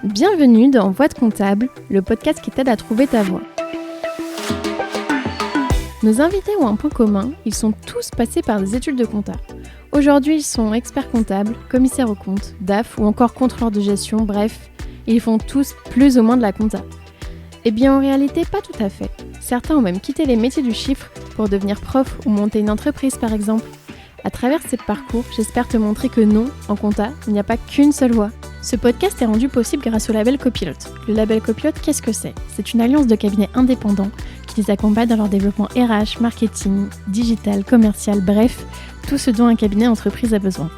Bienvenue dans Voix de comptable, le podcast qui t'aide à trouver ta voie. Nos invités ont un point commun, ils sont tous passés par des études de compta. Aujourd'hui, ils sont experts comptables, commissaires aux comptes, DAF ou encore contrôleurs de gestion, bref, ils font tous plus ou moins de la compta. Eh bien en réalité, pas tout à fait. Certains ont même quitté les métiers du chiffre pour devenir prof ou monter une entreprise par exemple. À travers ces parcours, j'espère te montrer que non, en compta, il n'y a pas qu'une seule voie. Ce podcast est rendu possible grâce au label Copilote. Le label Copilote, qu'est-ce que c'est ? C'est une alliance de cabinets indépendants qui les accompagne dans leur développement RH, marketing, digital, commercial, bref, tout ce dont un cabinet entreprise a besoin.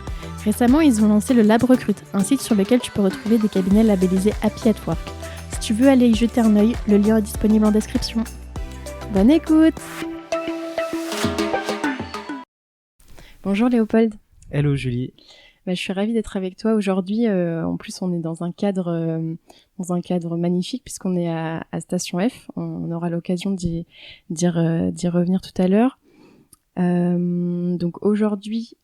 Récemment, ils ont lancé le Lab Recrute, un site sur lequel tu peux retrouver des cabinets labellisés Happy at Work. Si tu veux aller y jeter un œil, le lien est disponible en description. Bonne écoute! Bonjour Léopold. Hello Julie. Je suis ravie d'être avec toi aujourd'hui. En plus, on est dans un cadre magnifique puisqu'on est à Station F. On aura l'occasion d'y revenir tout à l'heure. Donc aujourd'hui,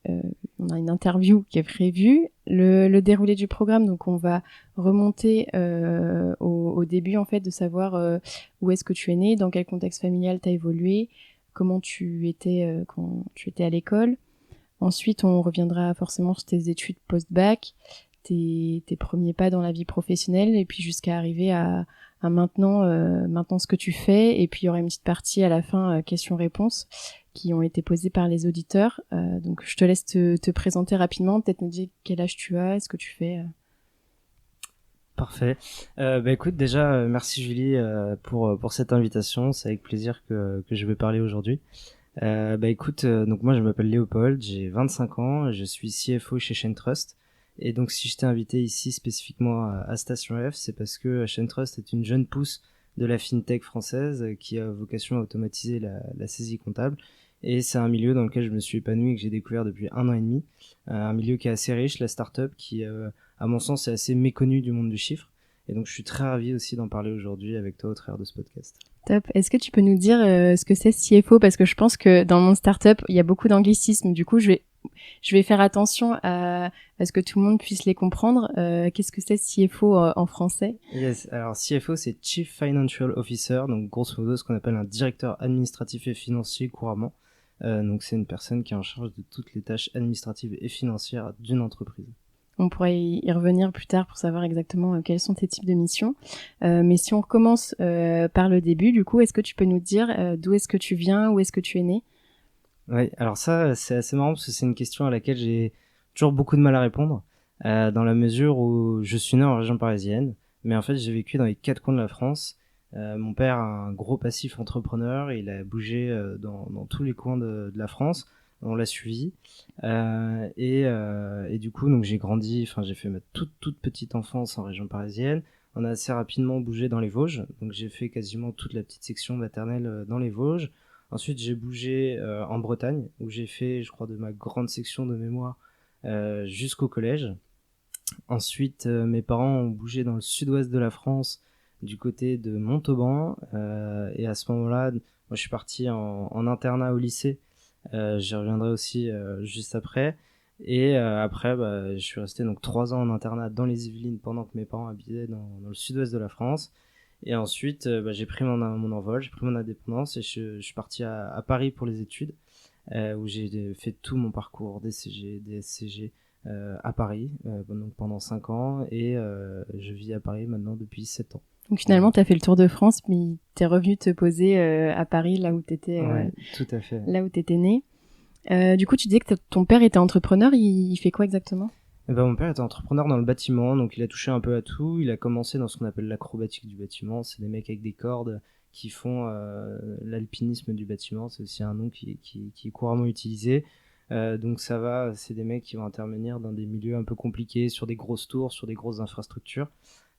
on a une interview qui est prévue. Le déroulé du programme, donc on va remonter au début en fait de savoir où est-ce que tu es né, dans quel contexte familial tu as évolué, comment tu étais quand tu étais à l'école. Ensuite, on reviendra forcément sur tes études post-bac, tes premiers pas dans la vie professionnelle, et puis jusqu'à arriver à maintenant ce que tu fais. Et puis, il y aura une petite partie à la fin, questions-réponses, qui ont été posées par les auditeurs. Donc, je te laisse te présenter rapidement, peut-être nous dire quel âge tu as, ce que tu fais. Parfait. Écoute, déjà, merci Julie pour cette invitation. C'est avec plaisir que je vais parler aujourd'hui. Donc moi je m'appelle Léopold, j'ai 25 ans, je suis CFO chez Chaintrust. Et donc si je t'ai invité ici spécifiquement à Station F, c'est parce que Chaintrust est une jeune pousse de la fintech française qui a vocation à automatiser la saisie comptable. Et c'est un milieu dans lequel je me suis épanoui et que j'ai découvert depuis 1 an et demi. Un milieu qui est assez riche, la startup, qui à mon sens est assez méconnu du monde du chiffre. Et donc je suis très ravi aussi d'en parler aujourd'hui avec toi au travers de ce podcast. Top. Est-ce que tu peux nous dire ce que c'est CFO ? Parce que je pense que dans mon startup, il y a beaucoup d'anglicismes. Du coup, je vais faire attention à ce que tout le monde puisse les comprendre. Qu'est-ce que c'est CFO en français ? Yes. Alors CFO, c'est Chief Financial Officer, donc grosso modo ce qu'on appelle un directeur administratif et financier couramment. Donc c'est une personne qui est en charge de toutes les tâches administratives et financières d'une entreprise. On pourrait y revenir plus tard pour savoir exactement quels sont tes types de missions. Mais si on recommence par le début, du coup, est-ce que tu peux nous dire d'où est-ce que tu viens, où est-ce que tu es né ? Oui, alors ça, c'est assez marrant parce que c'est une question à laquelle j'ai toujours beaucoup de mal à répondre, dans la mesure où je suis né en région parisienne, mais en fait j'ai vécu dans les 4 coins de la France. Mon père a un gros passif entrepreneur, il a bougé dans tous les coins de la France. On l'a suivi et du coup donc j'ai fait ma toute petite enfance en région parisienne. On a assez rapidement bougé dans les Vosges, donc j'ai fait quasiment toute la petite section maternelle dans les Vosges. Ensuite j'ai bougé en Bretagne où j'ai fait, je crois, de ma grande section de mémoire jusqu'au collège. Ensuite mes parents ont bougé dans le sud-ouest de la France, du côté de Montauban, et à ce moment-là moi je suis parti en internat au lycée. J'y reviendrai aussi juste après. Et après, je suis resté donc 3 ans en internat dans les Yvelines pendant que mes parents habitaient dans le sud-ouest de la France. Et ensuite, j'ai pris mon envol, j'ai pris mon indépendance et je suis parti à Paris pour les études, où j'ai fait tout mon parcours DCG, DSCG à Paris donc pendant 5 ans. Et je vis à Paris maintenant depuis 7 ans. Donc finalement, tu as fait le tour de France, mais t'es revenu te poser à Paris, là où t'étais, Ouais, tout à fait. là où t'étais né. Du coup, tu disais que ton père était entrepreneur. Il fait quoi exactement ? Mon père était entrepreneur dans le bâtiment, donc il a touché un peu à tout. Il a commencé dans ce qu'on appelle l'acrobatique du bâtiment. C'est des mecs avec des cordes qui font l'alpinisme du bâtiment. C'est aussi un nom qui est couramment utilisé. Donc c'est des mecs qui vont intervenir dans des milieux un peu compliqués, sur des grosses tours, sur des grosses infrastructures.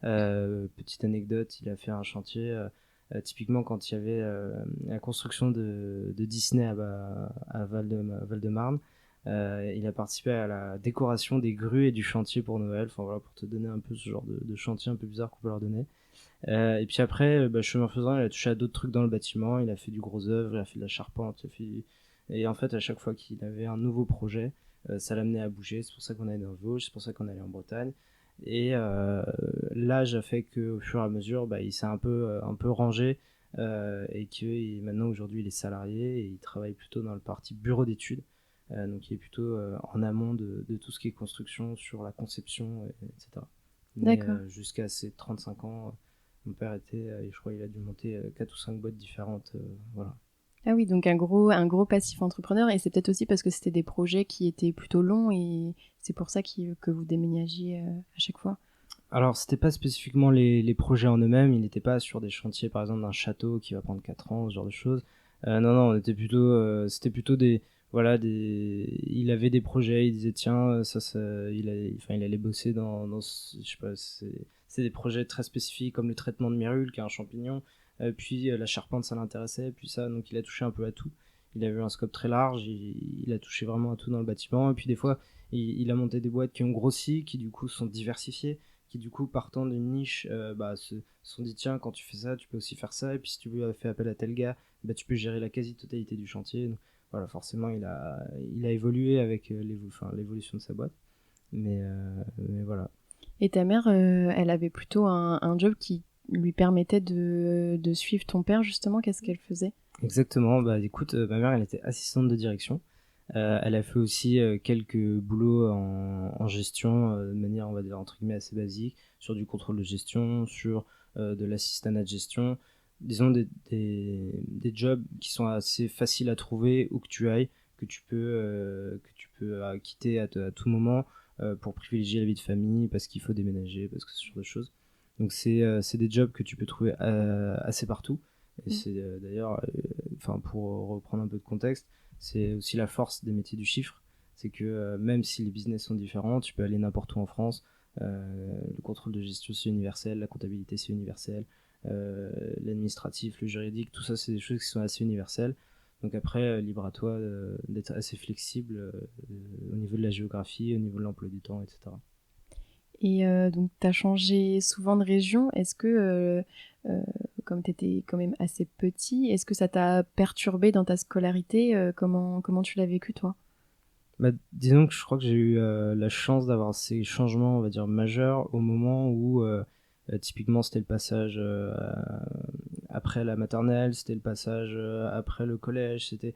Petite anecdote, il a fait un chantier typiquement quand il y avait la construction de Disney à Val-de-Marne. Il a participé à la décoration des grues et du chantier pour Noël. Enfin voilà, pour te donner un peu ce genre de chantier un peu bizarre qu'on peut leur donner. Et puis après, chemin faisant, il a touché à d'autres trucs dans le bâtiment. Il a fait du gros œuvre, il a fait de la charpente. Et en fait, à chaque fois qu'il avait un nouveau projet, ça l'amenait à bouger. C'est pour ça qu'on allait dans le Vosges, c'est pour ça qu'on allait en Bretagne. Et l'âge a fait qu'au fur et à mesure, il s'est un peu rangé et que maintenant aujourd'hui il est salarié et il travaille plutôt dans le parti bureau d'études. Donc il est plutôt en amont de tout ce qui est construction sur la conception, etc. Mais D'accord. jusqu'à ses 35 ans, mon père était, je crois il a dû monter 4 ou 5 boîtes différentes. Voilà. Ah oui, donc un gros passif entrepreneur, et c'est peut-être aussi parce que c'était des projets qui étaient plutôt longs et c'est pour ça que vous déménagiez à chaque fois. Alors, c'était pas spécifiquement les projets en eux-mêmes, il n'était pas sur des chantiers, par exemple, d'un château qui va prendre 4 ans, ce genre de choses. Non, non, c'était plutôt il avait des projets, il disait, tiens, il allait bosser je sais pas, c'est des projets très spécifiques, comme le traitement de mérule, qui est un champignon, puis la charpente, ça l'intéressait, puis ça, donc il a touché un peu à tout. Il avait un scope très large, il a touché vraiment à tout dans le bâtiment, et puis des fois, il a monté des boîtes qui ont grossi, qui du coup sont diversifiées, qui du coup partant d'une niche se sont dit tiens quand tu fais ça tu peux aussi faire ça et puis si tu veux faire appel à tel gars tu peux gérer la quasi-totalité du chantier. Donc, voilà, forcément il a évolué avec l'évolution de sa boîte, mais voilà. Et ta mère, elle avait plutôt un job qui lui permettait de suivre ton père, justement. Qu'est-ce qu'elle faisait? Exactement, bah écoute, ma mère elle était assistante de direction. Elle a fait aussi quelques boulots en gestion de manière, on va dire, entre guillemets, assez basique, sur du contrôle de gestion, sur de l'assistanat de gestion. Disons des jobs qui sont assez faciles à trouver où que tu ailles, que tu peux quitter à tout moment pour privilégier la vie de famille, parce qu'il faut déménager, parce que ce genre de choses. Donc c'est des jobs que tu peux trouver assez partout. Et c'est d'ailleurs, pour reprendre un peu de contexte, c'est aussi la force des métiers du chiffre. C'est que même si les business sont différents, tu peux aller n'importe où en France. Le contrôle de gestion, c'est universel. La comptabilité, c'est universel. L'administratif, le juridique, tout ça, c'est des choses qui sont assez universelles. Donc après, libre à toi d'être assez flexible au niveau de la géographie, au niveau de l'emploi du temps, etc. Et donc, tu as changé souvent de région. Est-ce que, comme tu étais quand même assez petit, est-ce que ça t'a perturbé dans ta scolarité? Comment tu l'as vécu, toi? Disons que je crois que j'ai eu la chance d'avoir ces changements, on va dire, majeurs au moment où typiquement c'était le passage après la maternelle, c'était le passage après le collège, tu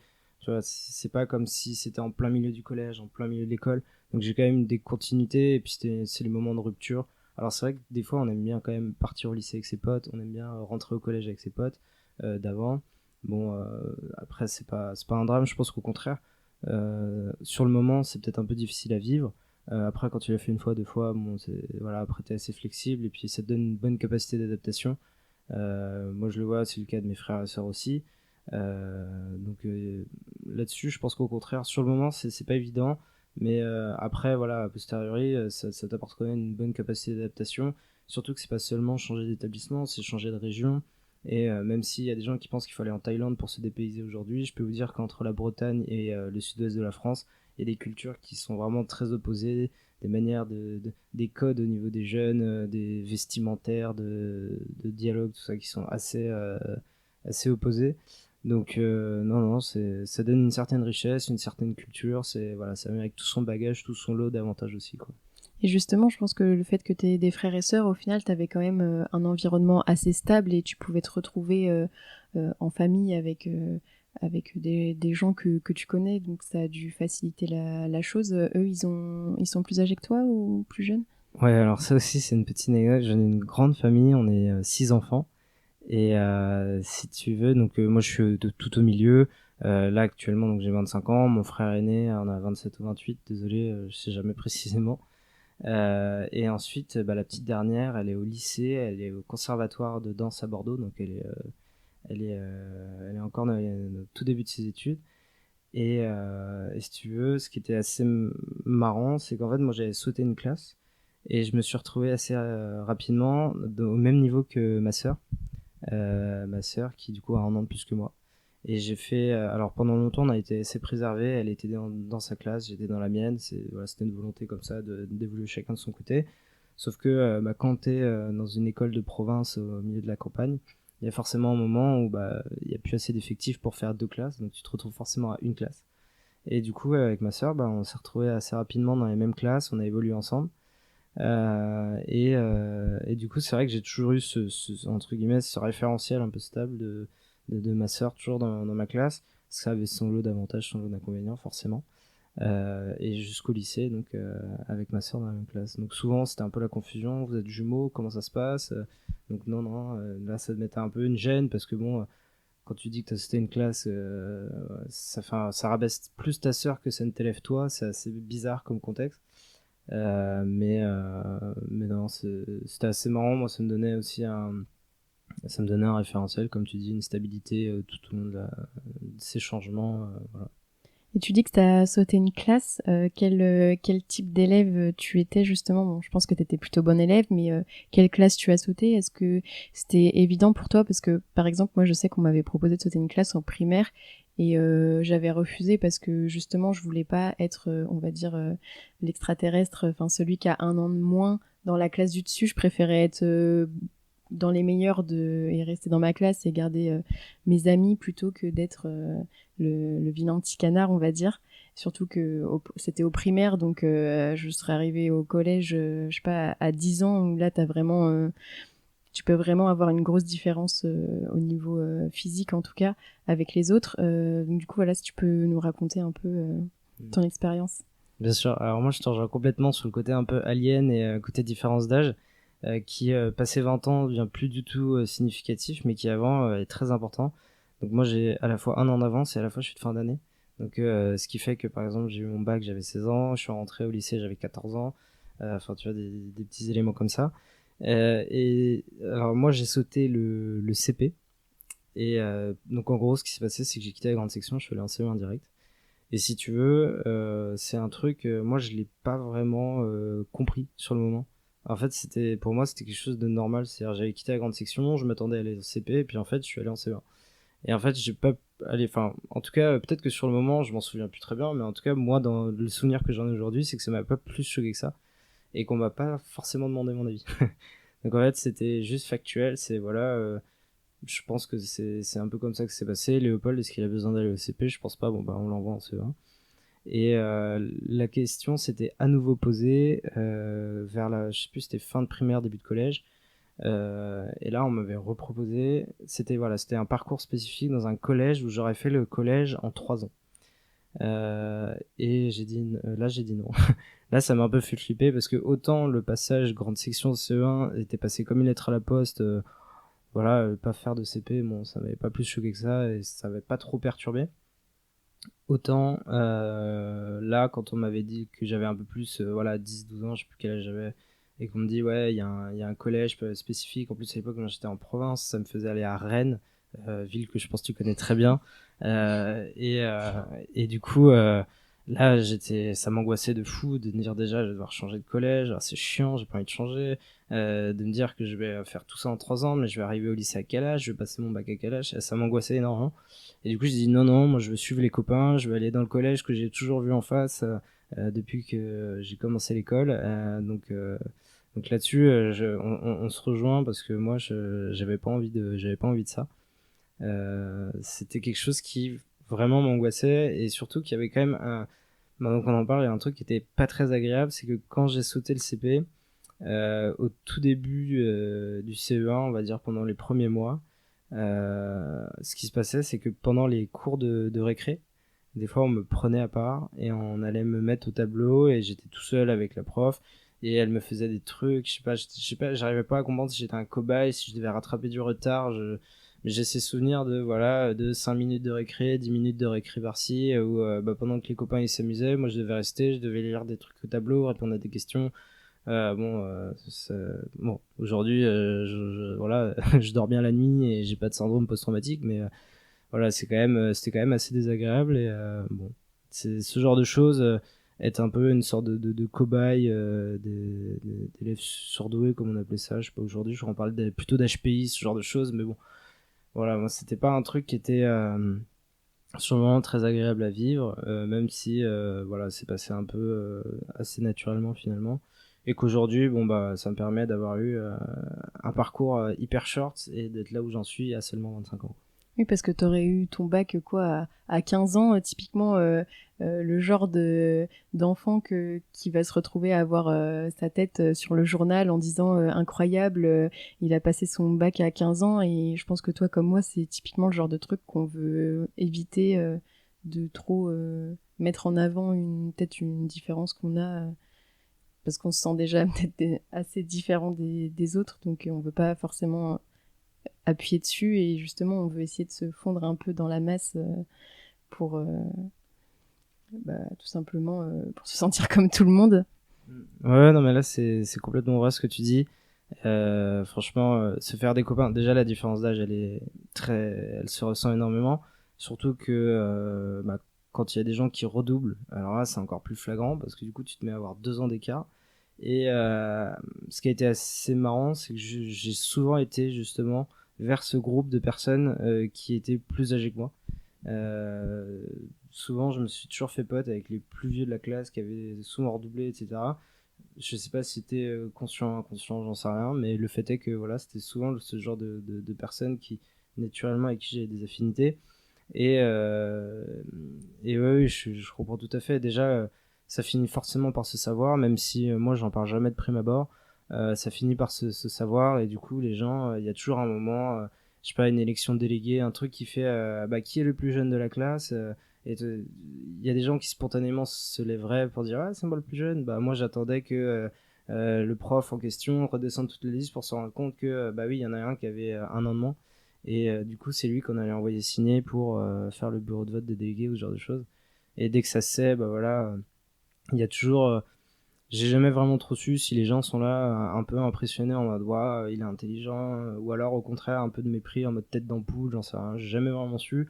vois, c'est pas comme si c'était en plein milieu du collège, en plein milieu de l'école. Donc j'ai quand même des continuités et puis c'est les moments de rupture. Alors c'est vrai que des fois on aime bien quand même partir au lycée avec ses potes, on aime bien rentrer au collège avec ses potes d'avant. Bon, après c'est pas un drame, je pense qu'au contraire. Sur le moment, c'est peut-être un peu difficile à vivre. Après, quand tu l'as fait une fois, deux fois, bon, voilà, après, t'es assez flexible et puis ça te donne une bonne capacité d'adaptation. Moi, je le vois, c'est le cas de mes frères et sœurs aussi. Donc là-dessus, je pense qu'au contraire, sur le moment, c'est pas évident. Mais après, voilà, a posteriori, ça t'apporte quand même une bonne capacité d'adaptation. Surtout que c'est pas seulement changer d'établissement, c'est changer de région. Et même s'il y a des gens qui pensent qu'il faut aller en Thaïlande pour se dépayser aujourd'hui, je peux vous dire qu'entre la Bretagne et le sud-ouest de la France, il y a des cultures qui sont vraiment très opposées, des manières des codes au niveau des jeunes, des vestimentaires, de dialogue, tout ça qui sont assez opposés. Donc non, non, ça donne une certaine richesse, une certaine culture, voilà, ça vient avec tout son bagage, tout son lot d'avantages aussi, quoi. Et justement, je pense que le fait que tu aies des frères et sœurs, au final, tu avais quand même un environnement assez stable et tu pouvais te retrouver en famille avec des gens que tu connais. Donc ça a dû faciliter la chose. Eux, ils sont plus âgés que toi ou plus jeunes? Ouais, alors ça aussi, c'est une petite anecdote. J'en ai une grande famille, on est 6 enfants. Et si tu veux, donc moi je suis tout au milieu. Là actuellement, donc j'ai 25 ans. Mon frère aîné en a 27 ou 28. Désolé, je sais jamais précisément. Et ensuite, la petite dernière, elle est au lycée, elle est au conservatoire de danse à Bordeaux, donc elle est encore au tout début de ses études. Et si tu veux, ce qui était assez marrant, c'est qu'en fait, moi j'avais sauté une classe et je me suis retrouvé assez rapidement au même niveau que ma sœur qui du coup a un an de plus que moi. Et j'ai fait, alors pendant longtemps on a été assez préservés, elle était dans sa classe, j'étais dans la mienne, voilà, c'était une volonté comme ça d'évoluer chacun de son côté. Sauf que quand tu es dans une école de province au milieu de la campagne, il y a forcément un moment où il n'y a plus assez d'effectifs pour faire 2 classes, donc tu te retrouves forcément à une classe. Et du coup avec ma sœur, on s'est retrouvés assez rapidement dans les mêmes classes, on a évolué ensemble. Et du coup, c'est vrai que j'ai toujours eu entre guillemets, ce référentiel un peu stable de ma sœur toujours dans ma classe. Ça avait son lot d'avantages, son lot d'inconvénients, forcément. Et jusqu'au lycée, donc avec ma sœur dans la même classe. Donc souvent, c'était un peu la confusion. Vous êtes jumeaux, comment ça se passe? Donc non, là, ça mettait un peu une gêne parce que bon, quand tu dis que t'as sauté une classe, ça rabaisse plus ta sœur que ça ne t'élève toi. C'est assez bizarre comme contexte. Mais non, c'était assez marrant. Moi, ça me donnait un référentiel, comme tu dis, une stabilité tout au long de ces changements. Voilà. Et tu dis que tu as sauté une classe. Quel type d'élève tu étais justement? Bon, je pense que tu étais plutôt bon élève, mais quelle classe tu as sauté? Est-ce que c'était évident pour toi? Parce que, par exemple, moi, je sais qu'on m'avait proposé de sauter une classe en primaire et j'avais refusé parce que justement, je voulais pas être, on va dire, l'extraterrestre, enfin celui qui a un an de moins dans la classe du dessus. Je préférais être dans les meilleurs et rester dans ma classe et garder mes amis plutôt que d'être le vilain petit canard, on va dire. Surtout que c'était au primaire, donc je serais arrivée au collège, je sais pas, à 10 ans, où là, tu peux vraiment avoir une grosse différence au niveau physique, en tout cas, avec les autres. Donc, du coup, voilà, si tu peux nous raconter un peu ton expérience. Bien sûr. Alors moi, je te rejoins complètement sur le côté un peu alien et côté différence d'âge, qui passé 20 ans devient plus du tout significatif, mais qui avant est très important. Donc moi, j'ai à la fois un an d'avance et à la fois je suis de fin d'année. Donc ce qui fait que par exemple, j'ai eu mon bac, j'avais 16 ans, je suis rentré au lycée, j'avais 14 ans. Enfin, tu vois, des petits éléments comme ça. Et alors moi, j'ai sauté le CP. Et donc en gros, ce qui s'est passé, c'est que j'ai quitté la grande section, je suis allé en CE1 direct. Et si tu veux, c'est un truc, moi je l'ai pas vraiment compris sur le moment. En fait, pour moi, c'était quelque chose de normal. C'est-à-dire, j'avais quitté la grande section, je m'attendais à aller au CP, et puis en fait, je suis allé en CE1. Et en fait, j'ai pas allé, enfin, en tout cas, peut-être que sur le moment, je m'en souviens plus très bien, mais en tout cas, moi, dans le souvenir que j'en ai aujourd'hui, c'est que ça m'a pas plus choqué que ça, et qu'on m'a pas forcément demandé mon avis. Donc en fait, c'était juste factuel. C'est voilà. Je pense que c'est un peu comme ça que c'est passé. Léopold, est-ce qu'il a besoin d'aller au CP? Je pense pas. Bon, bah, on l'envoie en CE1. Et la question s'était à nouveau posée vers je sais plus, c'était fin de primaire, début de collège. Et là, on m'avait reproposé. C'était un parcours spécifique dans un collège où j'aurais fait le collège en 3 ans. Et j'ai dit non. Là, ça m'a un peu fait flipper parce que autant le passage grande section CE1 était passé comme une lettre à la poste. Voilà, pas faire de CP, bon, ça m'avait pas plus choqué que ça et ça m'avait pas trop perturbé. Autant là, quand on m'avait dit que j'avais un peu plus, voilà, 10-12 ans, je sais plus quel âge j'avais, et qu'on me dit, ouais, il y a un collège spécifique. En plus, à l'époque, quand j'étais en province, ça me faisait aller à Rennes, ville que je pense que tu connais très bien. Euh, et, euh, et du coup, là, ça m'angoissait de fou de me dire déjà, je vais devoir changer de collège. Alors, c'est chiant, j'ai pas envie de changer. De me dire que je vais faire tout ça en 3 ans, mais je vais arriver au lycée à quel âge, je vais passer mon bac à quel âge. Ça m'angoissait énormément. Et du coup, je dis non, moi je veux suivre les copains, je veux aller dans le collège que j'ai toujours vu en face depuis que j'ai commencé l'école. Donc là-dessus, on se rejoint parce que moi, j'avais pas envie de ça. C'était quelque chose qui vraiment m'angoissait et surtout qu'il y avait quand même maintenant qu'on en parle, il y a un truc qui était pas très agréable, c'est que quand j'ai sauté le CP, au tout début du CE1, on va dire pendant les premiers mois, ce qui se passait, c'est que pendant les cours de récré, des fois on me prenait à part et on allait me mettre au tableau et j'étais tout seul avec la prof et elle me faisait des trucs, je sais pas, j'arrivais pas à comprendre si j'étais un cobaye, si je devais rattraper du retard. Mais j'ai ces souvenirs de 5 minutes de récré, 10 minutes de récré par-ci, où bah, pendant que les copains ils s'amusaient, moi je devais rester, je devais lire des trucs au tableau, répondre à des questions. Bon, aujourd'hui, voilà, je dors bien la nuit et j'ai pas de syndrome post-traumatique, mais voilà, c'était quand même assez désagréable et bon, c'est ce genre de choses, être un peu une sorte de cobaye, d'élèves surdoués comme on appelait ça, je sais pas aujourd'hui, je parle plutôt d'HPI, ce genre de choses, mais bon, voilà, moi c'était pas un truc qui était sur le moment très agréable à vivre, même si voilà, c'est passé un peu assez naturellement finalement. Et qu'aujourd'hui, bon bah, ça me permet d'avoir eu un parcours hyper short et d'être là où j'en suis à seulement 25 ans. Oui, parce que t'aurais eu ton bac à 15 ans, typiquement le genre de d'enfant qui va se retrouver à avoir sa tête sur le journal en disant incroyable, il a passé son bac à 15 ans, et je pense que toi comme moi, c'est typiquement le genre de truc qu'on veut éviter de trop mettre en avant peut-être une différence qu'on a parce qu'on se sent déjà peut-être assez différent des autres, donc on veut pas forcément appuyer dessus, et justement on veut essayer de se fondre un peu dans la masse pour tout simplement pour se sentir comme tout le monde. Ouais, non, mais là, c'est complètement vrai ce que tu dis. Franchement, se faire des copains, déjà la différence d'âge, elle se ressent énormément. Surtout que quand il y a des gens qui redoublent, alors là, c'est encore plus flagrant parce que du coup, tu te mets à avoir 2 ans d'écart. Et ce qui a été assez marrant, c'est que j'ai souvent été justement vers ce groupe de personnes qui étaient plus âgées que moi. Euh, Souvent, je me suis toujours fait pote avec les plus vieux de la classe qui avaient souvent redoublé, etc. Je sais pas si c'était conscient, inconscient, j'en sais rien, mais le fait est que voilà, c'était souvent ce genre de personnes qui, naturellement, avec qui j'avais des affinités. Et, euh, et ouais, oui, je comprends tout à fait. Déjà, ça finit forcément par se savoir, même si moi, j'en parle jamais de prime abord. Ça finit par se savoir, et du coup, les gens, il y a toujours un moment, je sais pas, une élection de délégué, un truc qui fait qui est le plus jeune de la classe. Il y a des gens qui spontanément se lèveraient pour dire ah, c'est moi le plus jeune. Bah, moi, j'attendais que le prof en question redescende toute la liste pour se rendre compte que, bah oui, il y en a un qui avait 1 an de moins. Et du coup, c'est lui qu'on allait envoyer signer pour faire le bureau de vote des délégués ou ce genre de choses. Et dès que ça se sait, bah voilà, il y a toujours. J'ai jamais vraiment trop su si les gens sont là un peu impressionnés en mode ouais, il est intelligent, ou alors au contraire un peu de mépris en mode tête d'ampoule, j'en sais rien. J'ai jamais vraiment su.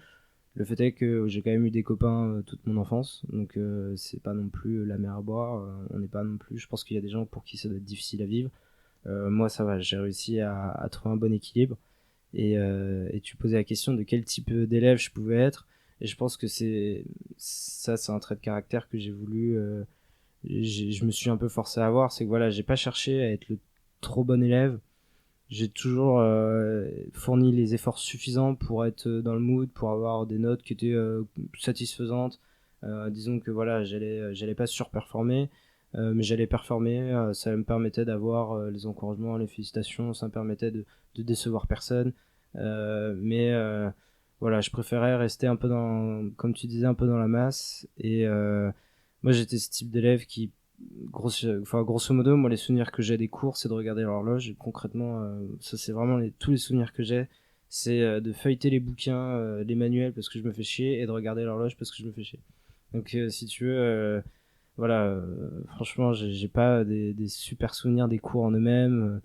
Le fait est que j'ai quand même eu des copains toute mon enfance, donc c'est pas non plus la mer à boire. On n'est pas non plus. Je pense qu'il y a des gens pour qui ça doit être difficile à vivre. Moi, ça va, j'ai réussi à trouver un bon équilibre. Et tu posais la question de quel type d'élève je pouvais être. Et je pense que c'est un trait de caractère que j'ai voulu. Je me suis un peu forcé à avoir. C'est que voilà, j'ai pas cherché à être le trop bon élève. J'ai toujours fourni les efforts suffisants pour être dans le mood, pour avoir des notes qui étaient satisfaisantes. Disons que voilà, j'allais pas surperformer, mais j'allais performer. Ça me permettait d'avoir les encouragements, les félicitations. Ça me permettait de décevoir personne. Mais voilà, je préférais rester un peu dans, comme tu disais, un peu dans la masse. Et moi, j'étais ce type d'élève qui grosso modo, moi, les souvenirs que j'ai des cours, c'est de regarder l'horloge. Et concrètement, ça, c'est vraiment tous les souvenirs que j'ai. C'est de feuilleter les bouquins, les manuels parce que je me fais chier, et de regarder l'horloge parce que je me fais chier. Donc, si tu veux, voilà, franchement, j'ai pas des super souvenirs des cours en eux-mêmes.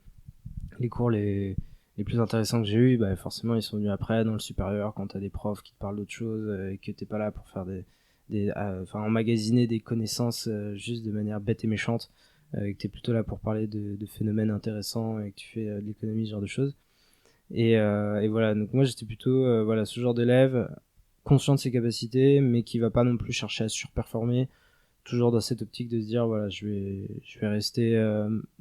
Les cours les plus intéressants que j'ai eu, bah, forcément, ils sont venus après, dans le supérieur, quand t'as des profs qui te parlent d'autres choses, et que t'es pas là pour faire emmagasiner des connaissances juste de manière bête et méchante, et que t'es plutôt là pour parler de phénomènes intéressants, et que tu fais de l'économie, ce genre de choses. Et voilà, donc moi j'étais plutôt voilà, ce genre d'élève, conscient de ses capacités, mais qui va pas non plus chercher à surperformer, toujours dans cette optique de se dire voilà, je vais rester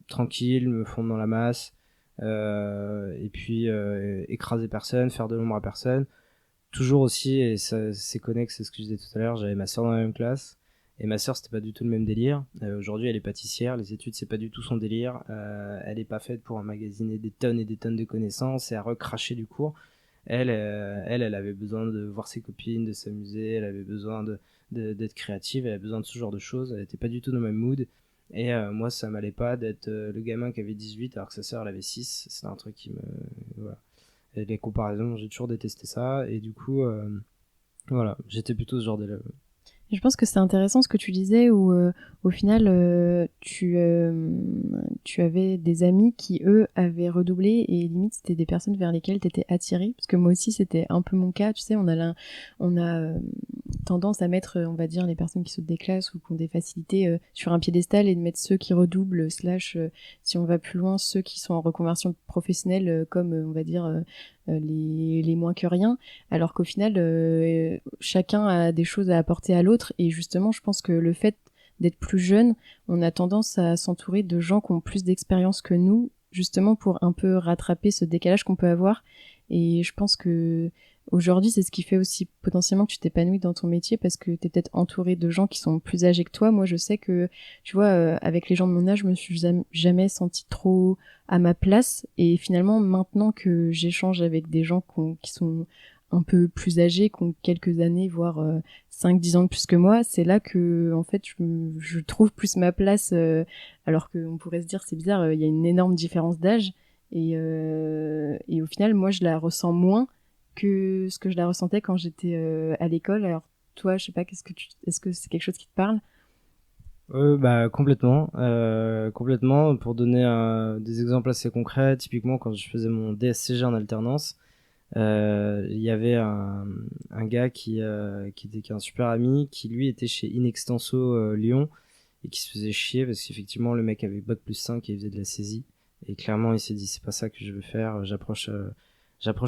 tranquille, me fondre dans la masse, et puis écraser personne, faire de l'ombre à personne. Toujours aussi, et ça c'est connexe, c'est ce que je disais tout à l'heure, j'avais ma soeur dans la même classe, et ma soeur c'était pas du tout le même délire. Aujourd'hui elle est pâtissière, les études c'est pas du tout son délire, elle est pas faite pour emmagasiner des tonnes et des tonnes de connaissances et à recracher du cours. Elle avait besoin de voir ses copines, de s'amuser, elle avait besoin d'être créative, elle avait besoin de ce genre de choses, elle était pas du tout dans le même mood. Et moi, ça m'allait pas d'être le gamin qui avait 18 alors que sa sœur elle avait 6. C'est un truc qui me. Voilà. Et les comparaisons, j'ai toujours détesté ça. Et du coup, voilà, j'étais plutôt ce genre d'élève. Je pense que c'est intéressant ce que tu disais où au final tu avais des amis qui eux avaient redoublé, et limite c'était des personnes vers lesquelles tu étais attiré, parce que moi aussi c'était un peu mon cas, tu sais, on a tendance à mettre on va dire les personnes qui sautent des classes ou qui ont des facilités sur un piédestal, et de mettre ceux qui redoublent slash si on va plus loin ceux qui sont en reconversion professionnelle comme on va dire les moins que rien, alors qu'au final chacun a des choses à apporter à l'autre. Et justement je pense que le fait d'être plus jeune, on a tendance à s'entourer de gens qui ont plus d'expérience que nous, justement pour un peu rattraper ce décalage qu'on peut avoir. Et je pense que aujourd'hui, c'est ce qui fait aussi potentiellement que tu t'épanouis dans ton métier parce que tu es peut-être entouré de gens qui sont plus âgés que toi. Moi, je sais que, tu vois, avec les gens de mon âge, je me suis jamais sentie trop à ma place. Et finalement, maintenant que j'échange avec des gens qui sont un peu plus âgés, qui ont quelques années, voire 5-10 ans de plus que moi, c'est là que, en fait, je trouve plus ma place, alors qu'on pourrait se dire, c'est bizarre, il y a une énorme différence d'âge. Et au final, moi, je la ressens moins que ce que je la ressentais quand j'étais à l'école. Alors toi, je sais pas, est-ce que c'est quelque chose qui te parle? Bah complètement, complètement. Pour donner des exemples assez concrets, typiquement quand je faisais mon DSCG en alternance, il y avait un gars qui est un super ami, qui lui était chez Inextenso Lyon et qui se faisait chier parce qu'effectivement le mec avait bac+5 et il faisait de la saisie. Et clairement il s'est dit c'est pas ça que je veux faire, j'approche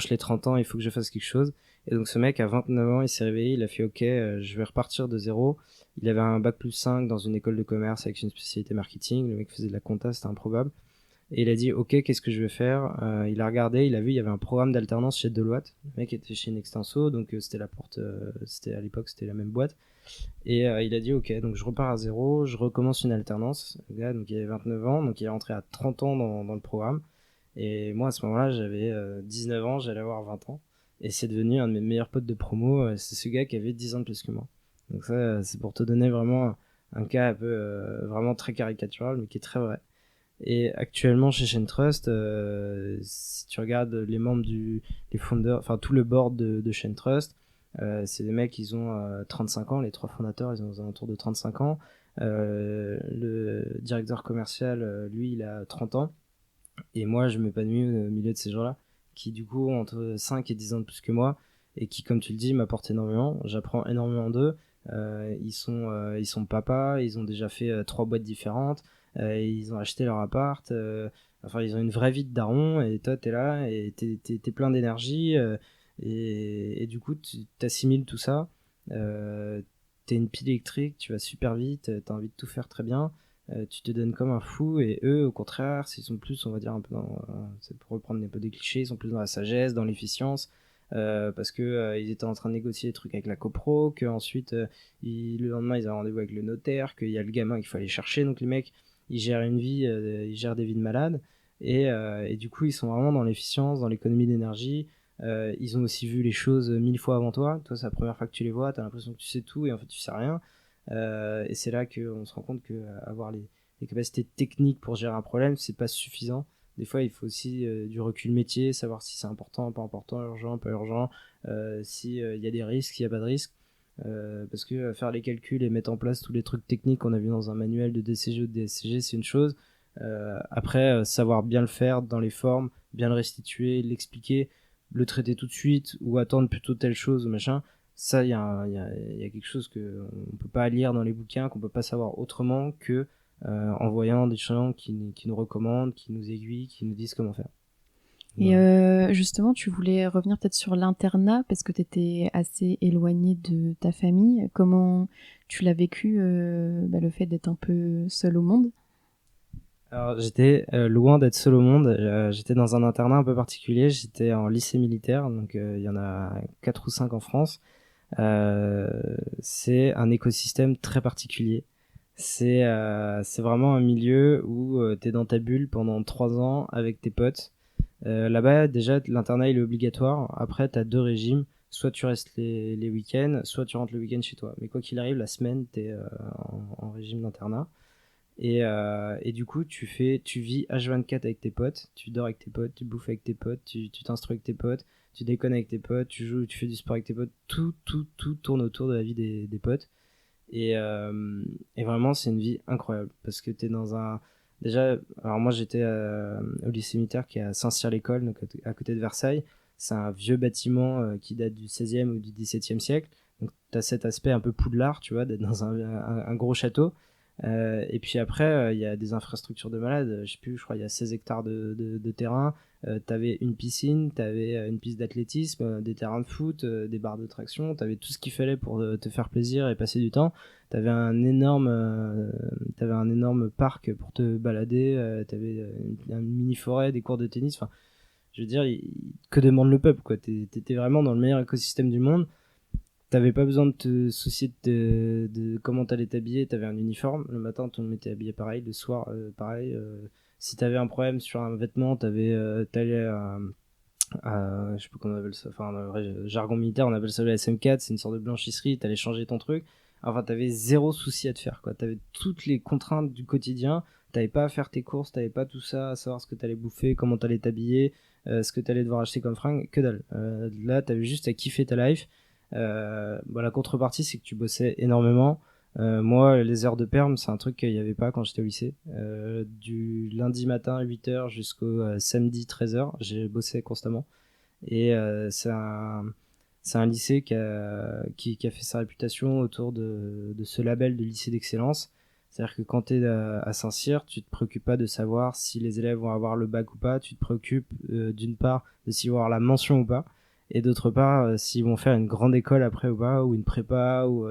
les 30 ans, il faut que je fasse quelque chose. Et donc ce mec à 29 ans il s'est réveillé, il a fait ok, je vais repartir de zéro. Il avait un bac+5 dans une école de commerce avec une spécialité marketing, le mec faisait de la compta, c'était improbable. Et il a dit ok, qu'est-ce que je vais faire. Il a regardé, il a vu il y avait un programme d'alternance chez Deloitte. Le mec était chez Nextenso, donc c'était la porte, c'était à l'époque c'était la même boîte. Et il a dit ok, donc je repars à zéro, je recommence une alternance. Le gars, donc il avait 29 ans, donc il est rentré à 30 ans dans le programme. Et moi à ce moment-là j'avais 19 ans, j'allais avoir 20 ans. Et c'est devenu un de mes meilleurs potes de promo, c'est ce gars qui avait 10 ans de plus que moi. Donc ça c'est pour te donner vraiment un cas un peu vraiment très caricatural mais qui est très vrai. Et actuellement chez ShaneTrust, si tu regardes les membres les founders, enfin tout le board de ShaneTrust, c'est des mecs, ils ont 35 ans, les 3 fondateurs, ils ont aux alentours de 35 ans. Le directeur commercial, lui, il a 30 ans. Et moi, je m'épanouis au milieu de ces gens-là, qui du coup ont entre 5 et 10 ans de plus que moi, et qui, comme tu le dis, m'apportent énormément. J'apprends énormément d'eux. Ils sont papas, ils ont déjà fait 3 boîtes différentes, ils ont acheté leur appart. Enfin, ils ont une vraie vie de daron, et toi, t'es là, et t'es plein d'énergie, et du coup, tu t'assimiles tout ça. T'es une pile électrique, tu vas super vite, t'as envie de tout faire très bien. Tu te donnes comme un fou, et eux au contraire ils sont plus, on va dire, un peu dans, c'est pour reprendre un peu des clichés, ils sont plus dans la sagesse, dans l'efficience, parce que ils étaient en train de négocier des trucs avec la copro, que ensuite le lendemain ils avaient rendez-vous avec le notaire, qu'il y a le gamin qu'il faut aller chercher, donc les mecs ils gèrent une vie, ils gèrent des vies de malades, et du coup ils sont vraiment dans l'efficience, dans l'économie d'énergie. Ils ont aussi vu les choses 1000 fois avant toi c'est la première fois que tu les vois, t'as l'impression que tu sais tout et en fait tu sais rien. Et c'est là qu'on se rend compte que avoir les capacités techniques pour gérer un problème, c'est pas suffisant. Des fois, il faut aussi du recul métier, savoir si c'est important, pas important, urgent, pas urgent, si il y a des risques, s'il n'y a pas de risques. Parce que faire les calculs et mettre en place tous les trucs techniques qu'on a vu dans un manuel de DCG ou de DSCG, c'est une chose. Après, savoir bien le faire dans les formes, bien le restituer, l'expliquer, le traiter tout de suite ou attendre plutôt telle chose ou machin, ça, il y a quelque chose qu'on ne peut pas lire dans les bouquins, qu'on ne peut pas savoir autrement que en voyant des gens qui nous recommandent, qui nous aiguillent, qui nous disent comment faire. Et Voilà. justement, tu voulais revenir peut-être sur l'internat parce que tu étais assez éloigné de ta famille. Comment tu l'as vécu, le fait d'être un peu seul au monde? Alors, j'étais loin d'être seul au monde. J'étais dans un internat un peu particulier. J'étais en lycée militaire, donc il y en a 4 ou 5 en France. Euh, c'est un écosystème très particulier. C'est vraiment un milieu où tu es dans ta bulle pendant 3 ans avec tes potes. Là-bas, déjà, l'internat il est obligatoire. Après, tu as 2 régimes. Soit tu restes les week-ends, soit tu rentres le week-end chez toi. Mais quoi qu'il arrive, la semaine, tu es en régime d'internat. Et du coup, tu vis H24 avec tes potes, tu dors avec tes potes, tu bouffes avec tes potes, tu t'instruis avec tes potes, tu déconnes avec tes potes, tu joues, tu fais du sport avec tes potes. Tout tourne autour de la vie des potes. Et vraiment, c'est une vie incroyable parce que t'es dans un. Déjà, alors moi j'étais au lycée militaire qui est à Saint-Cyr-l'École, donc à côté de Versailles. C'est un vieux bâtiment qui date du 16e ou du 17e siècle. Donc t'as cet aspect un peu Poudlard, tu vois, d'être dans un gros château. Et puis après, il y a des infrastructures de malade. Je sais plus, je crois il y a 16 hectares de terrain. T'avais une piscine, t'avais une piste d'athlétisme, des terrains de foot, des barres de traction. T'avais tout ce qu'il fallait pour te faire plaisir et passer du temps. T'avais un énorme parc pour te balader. T'avais une mini forêt, des cours de tennis. Enfin, Je veux dire, que demande le peuple, quoi. T'étais vraiment dans le meilleur écosystème du monde. T'avais pas besoin de te soucier de comment t'allais t'habiller. T'avais un uniforme. Le matin, tout le monde était habillé pareil. Le soir, pareil. Si t'avais un problème sur un vêtement, t'allais je sais pas comment on appelle ça. Enfin, dans le jargon militaire, on appelle ça le SM4. C'est une sorte de blanchisserie. T'allais changer ton truc. Enfin, t'avais zéro souci à te faire, quoi. T'avais toutes les contraintes du quotidien. T'avais pas à faire tes courses. T'avais pas tout ça, à savoir ce que t'allais bouffer, comment t'allais t'habiller, ce que t'allais devoir acheter comme fringue. Que dalle. Là, t'avais juste à kiffer ta life. Bon, la contrepartie, c'est que tu bossais énormément. Moi, les heures de perm, c'est un truc qu'il n'y avait pas quand j'étais au lycée. Du lundi matin à 8h jusqu'au samedi 13h, j'ai bossé constamment. Et c'est un lycée qui a fait sa réputation autour de ce label de lycée d'excellence. C'est-à-dire que quand tu es à Saint-Cyr, tu te préoccupes pas de savoir si les élèves vont avoir le bac ou pas. Tu te préoccupes d'une part de s'ils vont avoir la mention ou pas, et d'autre part s'ils vont faire une grande école après ou pas, ou une prépa, ou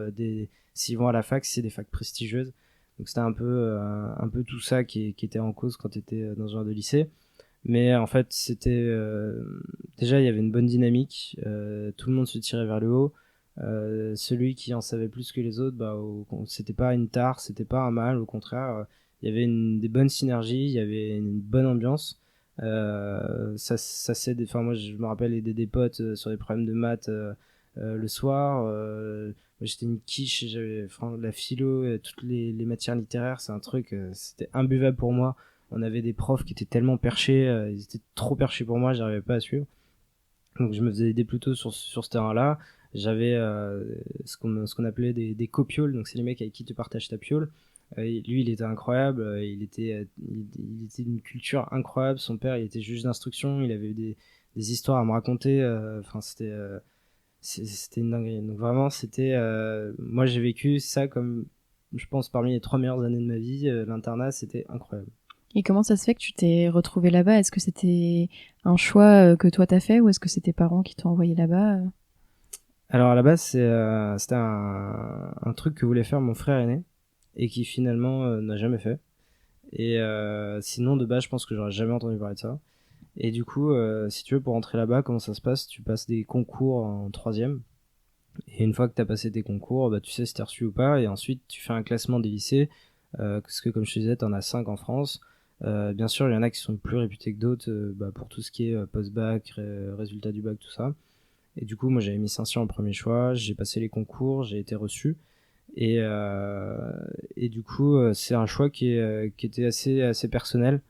s'ils vont à la fac, si c'est des facs prestigieuses. Donc c'était un peu tout ça qui était en cause quand tu étais dans ce genre de lycée. Mais en fait, déjà il y avait une bonne dynamique, tout le monde se tirait vers le haut. Celui qui en savait plus que les autres, c'était pas une tare, c'était pas un mal, au contraire, il y avait des bonnes synergies, il y avait une bonne ambiance. Enfin moi je me rappelle aider des potes sur des problèmes de maths le soir. Moi, j'étais une quiche, j'avais la philo, toutes les matières littéraires, c'est un truc, c'était imbuvable pour moi. On avait des profs qui étaient tellement perchés, ils étaient trop perchés pour moi, j'arrivais pas à suivre. Donc je me faisais aider plutôt sur ce terrain-là. J'avais ce qu'on appelait des copioles, donc c'est les mecs avec qui tu partages ta piole. Lui, il était incroyable, il était d'une culture incroyable. Son père, il était juge d'instruction, il avait eu des histoires à me raconter. Enfin, c'était une dinguerie. Donc vraiment, moi j'ai vécu ça comme, je pense, parmi les 3 meilleures années de ma vie. L'internat, c'était incroyable. Et comment ça se fait que tu t'es retrouvé là-bas? Est-ce que c'était un choix que toi t'as fait ou est-ce que c'est tes parents qui t'ont envoyé là-bas? Alors à la base, c'était un truc que voulait faire mon frère aîné et qui finalement n'a jamais fait. Et sinon, de base, je pense que j'aurais jamais entendu parler de ça. Et du coup, si tu veux, pour rentrer là-bas, comment ça se passe? Tu passes des concours en troisième. Et une fois que tu as passé tes concours, tu sais si t'es reçu ou pas. Et ensuite, tu fais un classement des lycées. Parce que, comme je te disais, t'en as 5 en France. Bien sûr, il y en a qui sont plus réputés que d'autres pour tout ce qui est post-bac, résultat du bac, tout ça. Et du coup, moi, j'avais mis Saint-Cyr en premier choix. J'ai passé les concours, j'ai été reçu. Et du coup, c'est un choix qui était assez personnel.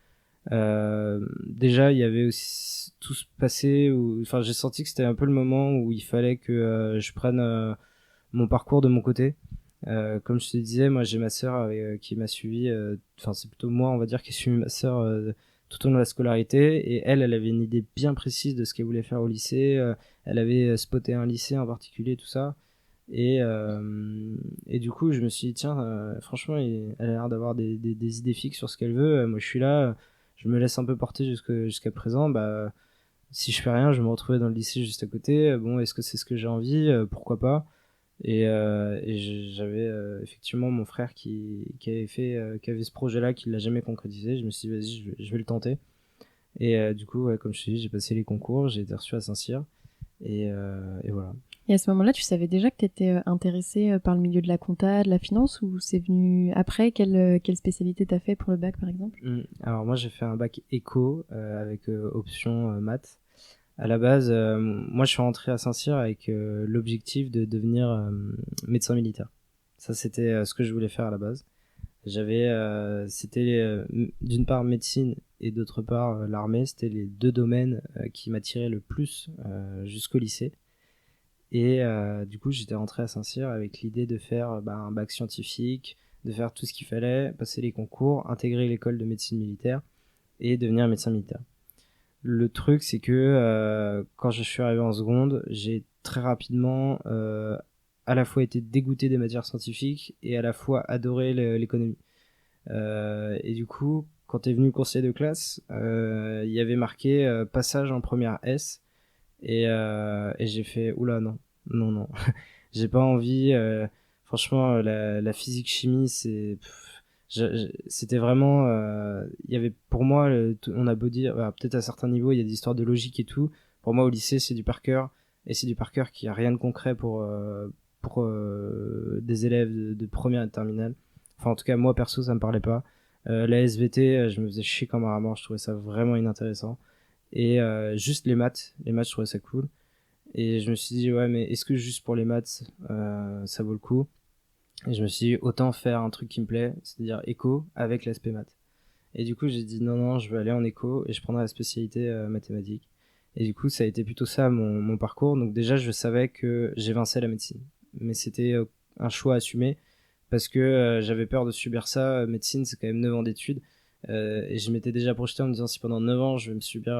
Déjà, il y avait aussi tout ce passé où, enfin, j'ai senti que c'était un peu le moment où il fallait que je prenne mon parcours de mon côté. Comme je te disais, moi j'ai ma sœur qui m'a suivi, enfin c'est plutôt moi on va dire qui a suivi ma sœur tout au long de la scolarité, et elle avait une idée bien précise de ce qu'elle voulait faire au lycée. Elle avait spoté un lycée en particulier, tout ça. Et du coup je me suis dit tiens, franchement elle a l'air d'avoir des idées fixes sur ce qu'elle veut. Moi je suis là, je me laisse un peu porter jusqu'à présent. Si je fais rien, je vais me retrouver dans le lycée juste à côté. Bon, est-ce que c'est ce que j'ai envie? Pourquoi pas? J'avais effectivement mon frère qui avait ce projet-là, qui l'a jamais concrétisé. Je me suis dit, vas-y, je vais le tenter. Et du coup, ouais, comme je te dis, j'ai passé les concours, j'ai été reçu à Saint-Cyr. Et voilà. Et à ce moment-là, tu savais déjà que tu étais intéressé par le milieu de la compta, de la finance, ou c'est venu après? Quelle spécialité t'as fait pour le bac, par exemple? Alors moi, j'ai fait un bac éco avec option maths. À la base, moi, je suis rentré à Saint-Cyr avec l'objectif de devenir médecin militaire. Ça, c'était ce que je voulais faire à la base. C'était d'une part médecine et d'autre part l'armée. C'était les deux domaines qui m'attiraient le plus jusqu'au lycée. Et du coup, j'étais rentré à Saint-Cyr avec l'idée de faire un bac scientifique, de faire tout ce qu'il fallait, passer les concours, intégrer l'école de médecine militaire et devenir médecin militaire. Le truc, c'est que quand je suis arrivé en seconde, j'ai très rapidement à la fois été dégoûté des matières scientifiques et à la fois adoré l'économie. Et du coup, quand est venu le conseiller de classe, il y avait marqué passage en première S. Et j'ai fait oula, non, non, non. J'ai pas envie. Franchement, la physique chimie, C'était vraiment, il y avait pour moi, on a beau dire, peut-être à certains niveaux, il y a des histoires de logique et tout. Pour moi, au lycée, c'est du par cœur, et c'est du par cœur qui a rien de concret pour des élèves de première et de terminale. Enfin, en tout cas, moi perso, ça me parlait pas. La SVT, je me faisais chier comme un rat mort, je trouvais ça vraiment inintéressant. Et juste les maths, je trouvais ça cool. Et je me suis dit, ouais, mais est-ce que juste pour les maths, ça vaut le coup? Et je me suis dit, autant faire un truc qui me plaît, c'est-à-dire éco avec l'aspect maths. Et du coup, j'ai dit, non, non, je veux aller en éco et je prendrai la spécialité mathématiques. Et du coup, ça a été plutôt ça mon parcours. Donc déjà, je savais que j'évinçais la médecine. Mais c'était un choix assumé parce que j'avais peur de subir ça. Médecine, c'est quand même 9 ans d'études. Et je m'étais déjà projeté en me disant, si pendant 9 ans, je vais me subir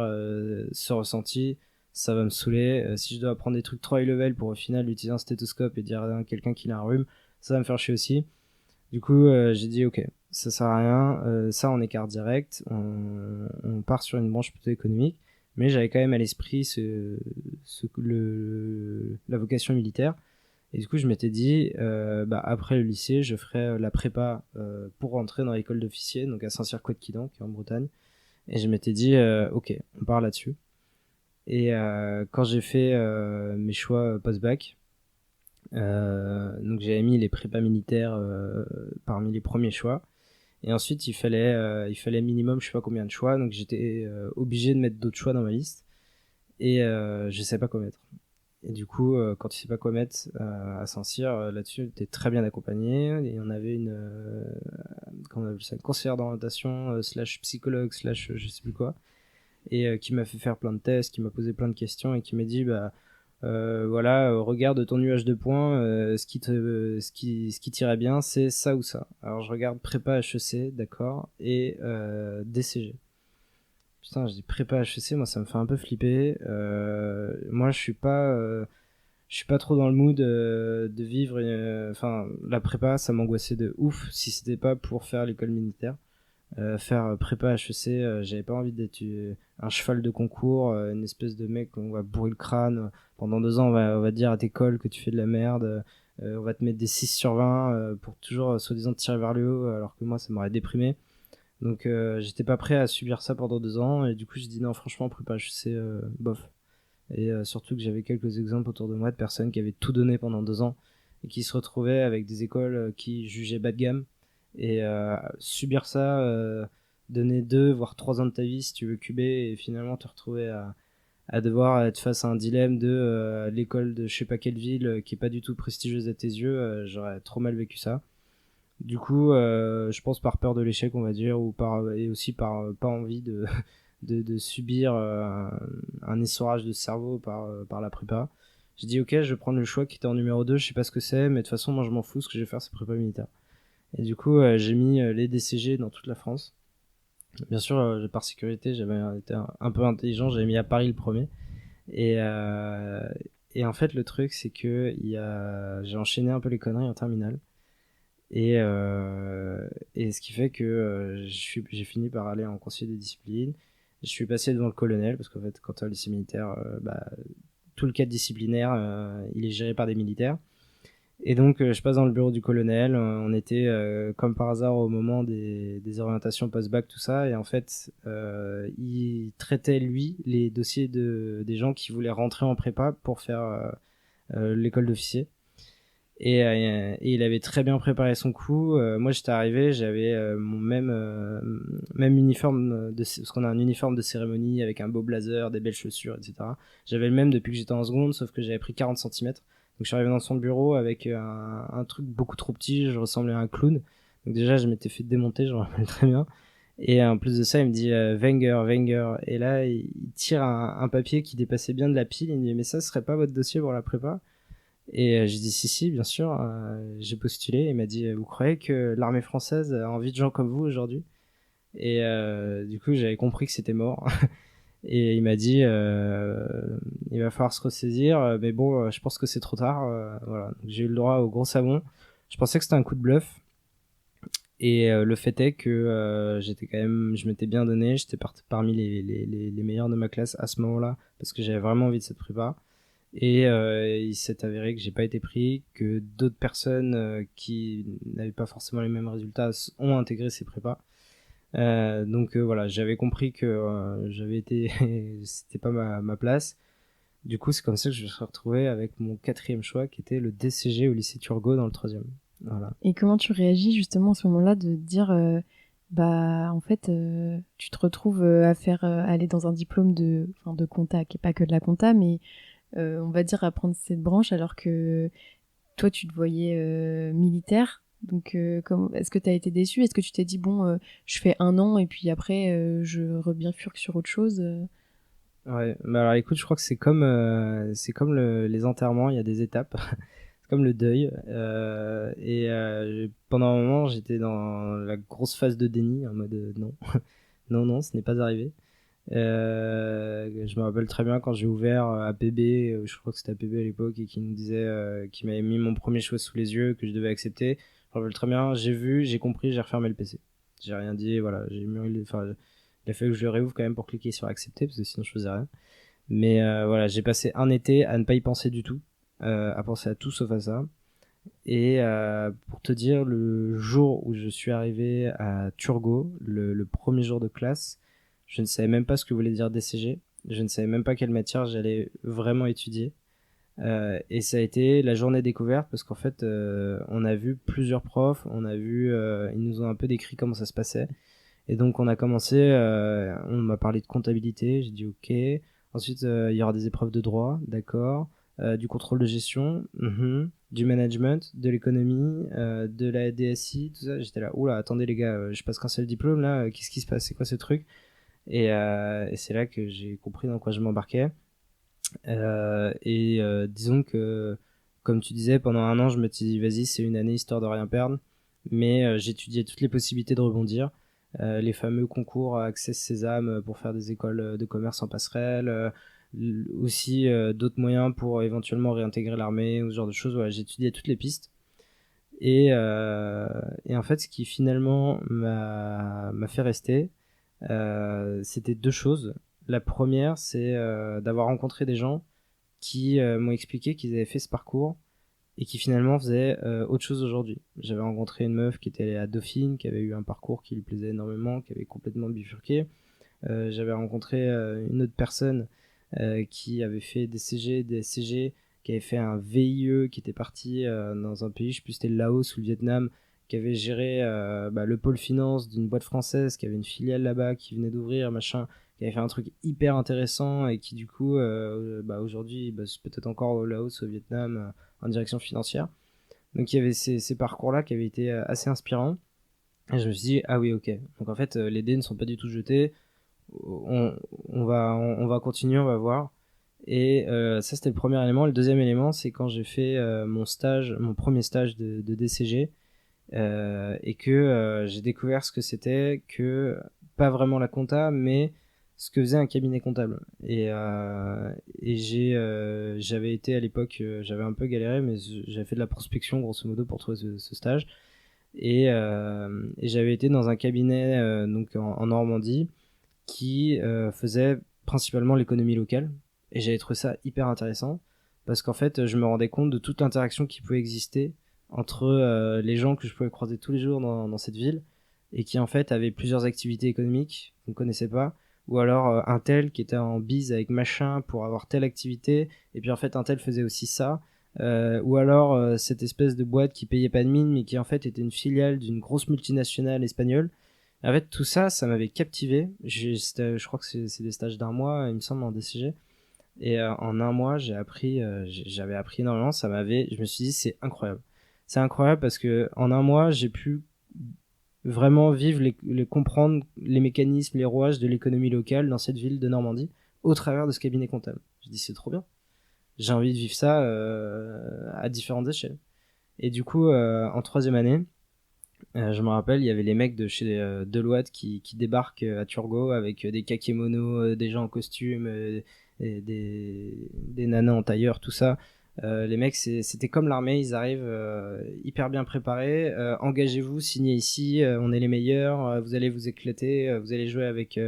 ce ressenti, ça va me saouler. Si je dois apprendre des trucs trop high level pour au final utiliser un stéthoscope et dire à quelqu'un qu'il a un rhume, ça va me faire chier aussi. Du coup, j'ai dit, ok, ça sert à rien, ça on écarte direct, on part sur une branche plutôt économique, mais j'avais quand même à l'esprit la vocation militaire. Et du coup, je m'étais dit, après le lycée, je ferai la prépa pour rentrer dans l'école d'officier, donc à Saint-Cyr-Couët-Quidan, qui est en Bretagne. Et je m'étais dit, ok, on part là-dessus. Et quand j'ai fait mes choix post-bac, donc j'avais mis les prépas militaires parmi les premiers choix. Et ensuite, il fallait minimum, je sais pas combien de choix, donc j'étais obligé de mettre d'autres choix dans ma liste. Et je sais pas quoi mettre. Et du coup, quand tu sais pas quoi mettre à Saint-Cyr, là-dessus, t'es très bien accompagné. Et on avait comment on appelle ça, une conseillère d'orientation, slash psychologue, slash je sais plus quoi. Et qui m'a fait faire plein de tests, qui m'a posé plein de questions et qui m'a dit, voilà, regarde ton nuage de points, ce qui t'irait bien, c'est ça ou ça. Alors je regarde prépa HEC, d'accord, et DCG. Putain, je dis prépa HEC, moi ça me fait un peu flipper. Moi je suis pas trop dans le mood de vivre. Enfin, la prépa, ça m'angoissait de ouf si c'était pas pour faire l'école militaire. Faire prépa HEC, j'avais pas envie d'être un cheval de concours, une espèce de mec qu'on va bourrer le crâne. Pendant 2 ans, on va te dire à tes cols que tu fais de la merde. On va te mettre des 6 sur 20 pour toujours, soi-disant, te tirer vers le haut, alors que moi, ça m'aurait déprimé. Donc, j'étais pas prêt à subir ça pendant 2 ans. Et du coup, j'ai dit non, franchement, prépa HEC, bof. Et surtout que j'avais quelques exemples autour de moi de personnes qui avaient tout donné pendant 2 ans et qui se retrouvaient avec des écoles qui jugeaient bas de gamme. Et subir ça, donner 2 voire 3 ans de ta vie si tu veux cuber et finalement te retrouver à devoir être face à un dilemme de l'école de je sais pas quelle ville qui est pas du tout prestigieuse à tes yeux, j'aurais trop mal vécu ça. Du coup, je pense par peur de l'échec, on va dire, et aussi par pas envie de subir un essorage de cerveau par la prépa. J'ai dit ok, je vais prendre le choix qui était en numéro 2, je sais pas ce que c'est, mais de toute façon, moi je m'en fous, ce que je vais faire c'est prépa militaire. Et du coup, j'ai mis les DCG dans toute la France. Bien sûr, par sécurité, j'avais été un peu intelligent, j'avais mis à Paris le premier. Et, euh, et en fait, le truc, c'est que j'ai enchaîné un peu les conneries en terminale. Et ce qui fait que j'ai fini par aller en conseil de discipline. Je suis passé devant le colonel, parce qu'en fait, quand tu es au lycée militaire, tout le cadre disciplinaire, il est géré par des militaires. Et donc, je passe dans le bureau du colonel. On était, comme par hasard, au moment des orientations post-bac, tout ça. Et en fait, il traitait, lui, les dossiers des gens qui voulaient rentrer en prépa pour faire l'école d'officier. Et il avait très bien préparé son coup. Moi, j'étais arrivé, j'avais mon même uniforme, parce qu'on a un uniforme de cérémonie avec un beau blazer, des belles chaussures, etc. J'avais le même depuis que j'étais en seconde, sauf que j'avais pris 40 centimètres. Donc je suis arrivé dans son bureau avec un truc beaucoup trop petit, je ressemblais à un clown. Donc déjà, je m'étais fait démonter, je me rappelle très bien. Et en plus de ça, il me dit Wenger, Wenger. Et là, il tire un papier qui dépassait bien de la pile. Il me dit mais ça, ce serait pas votre dossier pour la prépa? Et j'ai dit si, bien sûr, j'ai postulé. Il m'a dit vous croyez que l'armée française a envie de gens comme vous aujourd'hui? Et du coup, j'avais compris que c'était mort. Et il m'a dit il va falloir se ressaisir, mais bon, je pense que c'est trop tard. Voilà. Donc, j'ai eu le droit au gros savon. Je pensais que c'était un coup de bluff. Et le fait est que je m'étais bien donné. J'étais parmi les meilleurs de ma classe à ce moment-là parce que j'avais vraiment envie de cette prépa. Et il s'est avéré que j'ai pas été pris, que d'autres personnes qui n'avaient pas forcément les mêmes résultats ont intégré ces prépas. Donc voilà, j'avais compris que j'avais été, c'était pas ma place. Du coup, c'est comme ça que je me suis retrouvé avec mon 4e choix, qui était le DCG au lycée Turgot dans le 3e. Voilà. Et comment tu réagis justement à ce moment-là de dire, bah en fait, tu te retrouves à faire aller dans un diplôme de compta, qui est pas que de la compta, mais on va dire apprendre cette branche alors que toi tu te voyais militaire. Donc est-ce que tu as été déçu? Est-ce que tu t'es dit bon, je fais 1 an et puis après je rebifurque sur autre chose Ouais, bah alors écoute, je crois que c'est comme les enterrements, il y a des étapes. C'est comme le deuil. Pendant un moment, j'étais dans la grosse phase de déni, en mode non, non, non, ce n'est pas arrivé. Je me rappelle très bien quand j'ai ouvert APB, je crois que c'était APB à l'époque, et qui nous disait, qui m'avait mis mon premier choix sous les yeux, que je devais accepter. Je me rappelle très bien, j'ai vu, j'ai compris, j'ai refermé le PC. J'ai rien dit, voilà, j'ai mûri, enfin, il a fallu que je le réouvre quand même pour cliquer sur accepter, parce que sinon je faisais rien. Mais voilà, j'ai passé un été à ne pas y penser du tout, à penser à tout sauf à ça. Et pour te dire, le jour où je suis arrivé à Turgot, le premier jour de classe, je ne savais même pas ce que voulait dire DCG. Je ne savais même pas quelle matière j'allais vraiment étudier. Et ça a été la journée découverte parce qu'en fait, on a vu plusieurs profs, ils nous ont un peu décrit comment ça se passait. Et donc on a commencé, on m'a parlé de comptabilité, j'ai dit ok. Ensuite, il y aura des épreuves de droit, d'accord. Du contrôle de gestion, du management, de l'économie, de la DSI, tout ça. J'étais là, oula, attendez les gars, je passe qu'un seul diplôme là, qu'est-ce qui se passe, c'est quoi ce truc? Et c'est là que j'ai compris dans quoi je m'embarquais. Disons que, comme tu disais, pendant un an, je me suis dit, vas-y, c'est une année histoire de rien perdre. Mais j'étudiais toutes les possibilités de rebondir. Les fameux concours Access Sésame pour faire des écoles de commerce en passerelle. Aussi d'autres moyens pour éventuellement réintégrer l'armée ou ce genre de choses. Voilà, j'étudiais toutes les pistes. Et en fait, ce qui finalement m'a fait rester, c'était deux choses. La première, c'est d'avoir rencontré des gens qui m'ont expliqué qu'ils avaient fait ce parcours et qui finalement faisaient autre chose aujourd'hui. J'avais rencontré une meuf qui était allée à Dauphine, qui avait eu un parcours qui lui plaisait énormément, qui avait complètement bifurqué. J'avais rencontré une autre personne qui avait fait des CG, des SCG, qui avait fait un VIE, qui était parti dans un pays, je sais plus si c'était le Laos ou le Vietnam, qui avait géré le pôle finance d'une boîte française, qui avait une filiale là-bas, qui venait d'ouvrir, machin, qui avait fait un truc hyper intéressant et qui du coup, aujourd'hui, c'est peut-être encore au Laos, au Vietnam, en direction financière. Donc il y avait ces parcours-là qui avaient été assez inspirants. Et je me suis dit, ah oui, ok. Donc en fait, les dés ne sont pas du tout jetés. On va continuer, on va voir. Et ça, c'était le premier élément. Le deuxième élément, c'est quand j'ai fait mon premier stage de DCG, et que j'ai découvert ce que c'était que pas vraiment la compta, mais ce que faisait un cabinet comptable. J'avais été à l'époque, j'avais un peu galéré, mais j'avais fait de la prospection grosso modo pour trouver ce stage. Et j'avais été dans un cabinet donc en Normandie qui faisait principalement l'économie locale. Et j'avais trouvé ça hyper intéressant parce qu'en fait, je me rendais compte de toute l'interaction qui pouvait exister entre les gens que je pouvais croiser tous les jours dans cette ville et qui en fait avaient plusieurs activités économiques qu'on ne connaissait pas, ou alors un tel qui était en bise avec machin pour avoir telle activité, et puis en fait un tel faisait aussi ça, ou alors cette espèce de boîte qui payait pas de mine mais qui en fait était une filiale d'une grosse multinationale espagnole. En fait, tout ça, ça m'avait captivé. Je crois que c'est des stages d'un mois, il me semble, en DCG. Et en un mois, j'avais appris énormément. Je me suis dit, c'est incroyable. C'est incroyable parce que en un mois, j'ai pu vraiment vivre, comprendre les mécanismes, les rouages de l'économie locale dans cette ville de Normandie au travers de ce cabinet comptable. Je dis, c'est trop bien. J'ai envie de vivre ça à différentes échelles. Et du coup, en troisième année, je me rappelle, il y avait les mecs de chez Deloitte qui débarquent à Turgot avec des kakémonos, des gens en costume, et des nanas en tailleur, tout ça. Les mecs, c'était comme l'armée, ils arrivent hyper bien préparés. Engagez-vous, signez ici, on est les meilleurs, vous allez vous éclater, vous allez jouer avec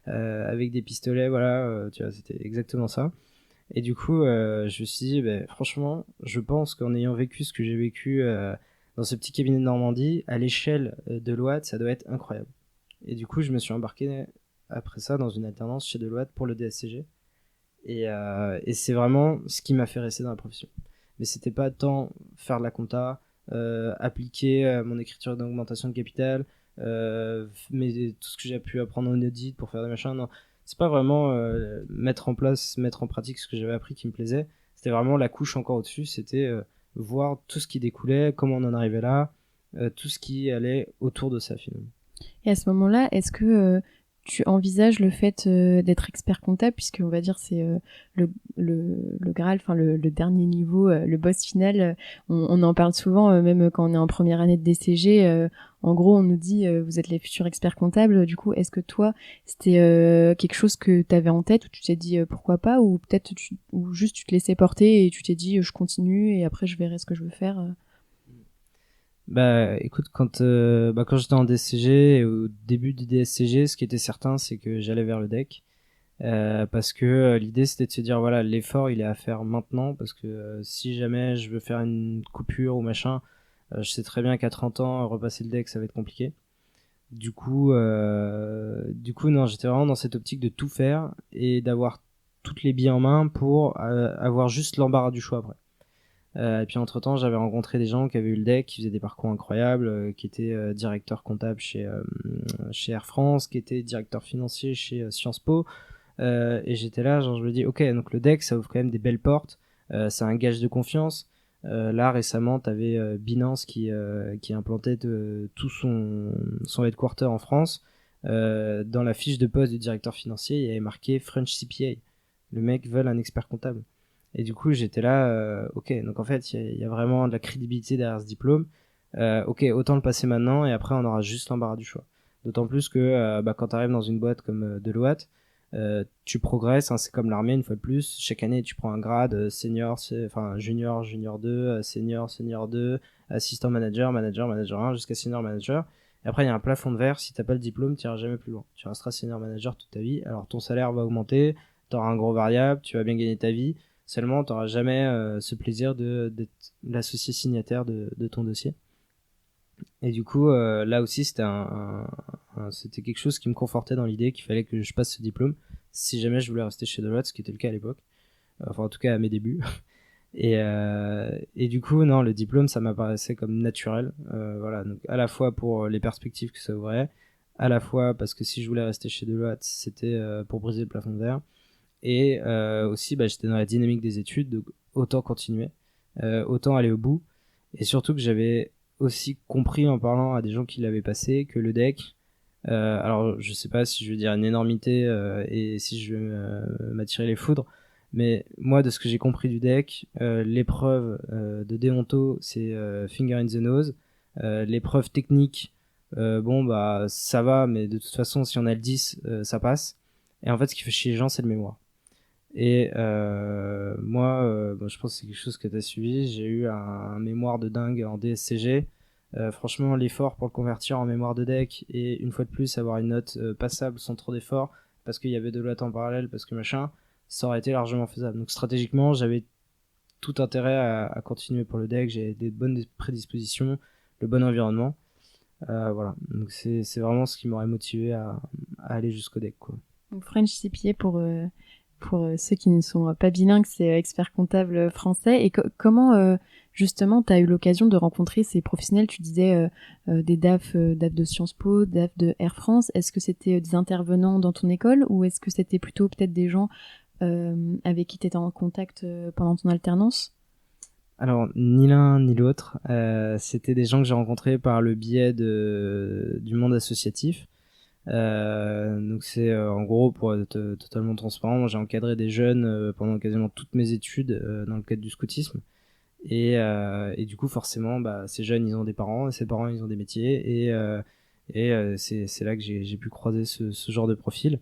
des pistolets, voilà, tu vois, c'était exactement ça. Et du coup, je me suis dit, franchement, je pense qu'en ayant vécu ce que j'ai vécu dans ce petit cabinet de Normandie, à l'échelle de Deloitte, ça doit être incroyable. Et du coup, je me suis embarqué après ça dans une alternance chez Deloitte pour le DSCG. Et c'est vraiment ce qui m'a fait rester dans la profession. Mais c'était pas tant faire de la compta, appliquer mon écriture d'augmentation de capital, mais tout ce que j'ai pu apprendre en audit pour faire des machins. Non, c'est pas vraiment mettre en pratique ce que j'avais appris qui me plaisait. C'était vraiment la couche encore au-dessus. C'était voir tout ce qui découlait, comment on en arrivait là, tout ce qui allait autour de ça finalement. Et à ce moment-là, est-ce que tu envisages le fait d'être expert comptable, puisque on va dire c'est le Graal, enfin le dernier niveau, le boss final. On en parle souvent, même quand on est en première année de DCG. En gros, on nous dit vous êtes les futurs experts comptables. Du coup, est-ce que toi, c'était quelque chose que tu avais en tête, ou tu t'es dit pourquoi pas, ou peut-être ou juste tu te laissais porter et tu t'es dit je continue et après je verrai ce que je veux faire. Bah écoute, quand j'étais en DSCG et au début du DSCG, ce qui était certain, c'est que j'allais vers le deck. Parce que l'idée c'était de se dire voilà, l'effort il est à faire maintenant, parce que si jamais je veux faire une coupure ou machin, je sais très bien qu'à 30 ans repasser le deck ça va être compliqué. Du coup non, j'étais vraiment dans cette optique de tout faire et d'avoir toutes les billes en main pour avoir juste l'embarras du choix après. Et puis entre temps j'avais rencontré des gens qui avaient eu le deck, qui faisaient des parcours incroyables, qui étaient directeur comptable chez Air France, qui étaient directeur financier chez Sciences Po. Et j'étais là, genre je me dis ok, donc le deck ça ouvre quand même des belles portes, c'est un gage de confiance. Là récemment t'avais Binance qui implantait tout son headquarter en France. Dans la fiche de poste du directeur financier il y avait marqué French CPA, le mec veut un expert comptable. Et du coup j'étais là, ok, donc en fait il y a vraiment de la crédibilité derrière ce diplôme. Ok, autant le passer maintenant et après on aura juste l'embarras du choix. D'autant plus que quand tu arrives dans une boîte comme Deloitte, tu progresses, hein, c'est comme l'armée une fois de plus. Chaque année, tu prends un grade senior, enfin junior, junior 2, senior, senior 2, assistant manager, manager, manager 1, jusqu'à senior manager. Et après, il y a un plafond de verre. Si t'as pas le diplôme, tu iras jamais plus loin. Tu resteras senior manager toute ta vie. Alors ton salaire va augmenter, tu auras un gros variable, tu vas bien gagner ta vie. Seulement, tu n'auras jamais ce plaisir d'être l'associé signataire de ton dossier. Et du coup, là aussi, c'était quelque chose qui me confortait dans l'idée qu'il fallait que je passe ce diplôme si jamais je voulais rester chez Deloitte, ce qui était le cas à l'époque. Enfin, en tout cas, à mes débuts. Et du coup, non, le diplôme, ça m'apparaissait comme naturel. Voilà, donc à la fois pour les perspectives que ça ouvrait, à la fois parce que si je voulais rester chez Deloitte, c'était pour briser le plafond de verre. Et aussi, j'étais dans la dynamique des études, donc autant continuer, autant aller au bout. Et surtout que j'avais aussi compris en parlant à des gens qui l'avaient passé que le deck, alors je sais pas si je veux dire une énormité et si je vais m'attirer les foudres, mais moi de ce que j'ai compris du deck, l'épreuve de déonto c'est finger in the nose, l'épreuve technique, bon bah ça va, mais de toute façon si on a le 10 ça passe. Et en fait ce qui fait chier les gens c'est le mémoire. Et moi, je pense que c'est quelque chose que tu as suivi. J'ai eu un mémoire de dingue en DSCG. Franchement, l'effort pour le convertir en mémoire de deck et une fois de plus avoir une note passable sans trop d'effort, parce qu'il y avait de l'autre en parallèle, parce que machin, ça aurait été largement faisable. Donc stratégiquement, j'avais tout intérêt à continuer pour le deck. J'ai des bonnes prédispositions, le bon environnement. Voilà. Donc c'est vraiment ce qui m'aurait motivé à aller jusqu'au deck, quoi. Donc French CPA pour ceux qui ne sont pas bilingues, c'est expert comptable français. Et comment, justement, tu as eu l'occasion de rencontrer ces professionnels? Tu disais des DAF de Sciences Po, DAF de Air France. Est-ce que c'était des intervenants dans ton école, ou est-ce que c'était plutôt peut-être des gens avec qui tu étais en contact pendant ton alternance? Alors, ni l'un ni l'autre. C'était des gens que j'ai rencontrés par le biais du monde associatif. Donc c'est en gros, pour être totalement transparent, moi j'ai encadré des jeunes pendant quasiment toutes mes études dans le cadre du scoutisme. Et du coup forcément ces jeunes ils ont des parents, et ces parents ils ont des métiers, et c'est là que j'ai pu croiser ce genre de profil.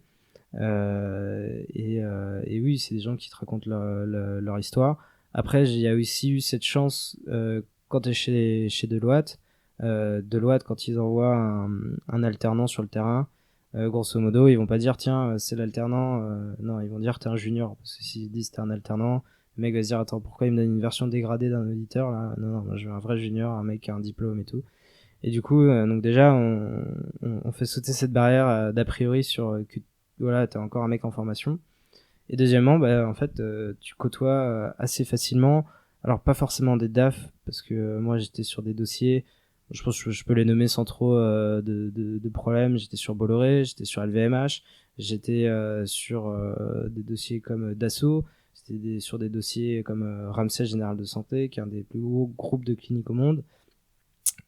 Et oui, c'est des gens qui te racontent leur histoire. Après il y a aussi eu cette chance quand t'es chez Deloitte. Deloitte, quand ils envoient un alternant sur le terrain, Grosso modo, ils vont pas dire tiens, c'est l'alternant. Non, ils vont dire t'es un junior. Parce que s'ils disent t'es un alternant, le mec va se dire attends, pourquoi il me donne une version dégradée d'un auditeur là? Non, moi je veux un vrai junior, un mec qui a un diplôme et tout. Et du coup, donc déjà, on fait sauter cette barrière d'a priori sur que voilà, t'es encore un mec en formation. Et deuxièmement, bah, en fait, tu côtoies assez facilement, alors pas forcément des DAF, parce que moi j'étais sur des dossiers, je pense que je peux les nommer sans trop de problèmes. J'étais sur Bolloré, j'étais sur LVMH, j'étais sur des dossiers comme Dassault, sur des dossiers comme Ramsay Général de Santé, qui est un des plus gros groupes de cliniques au monde.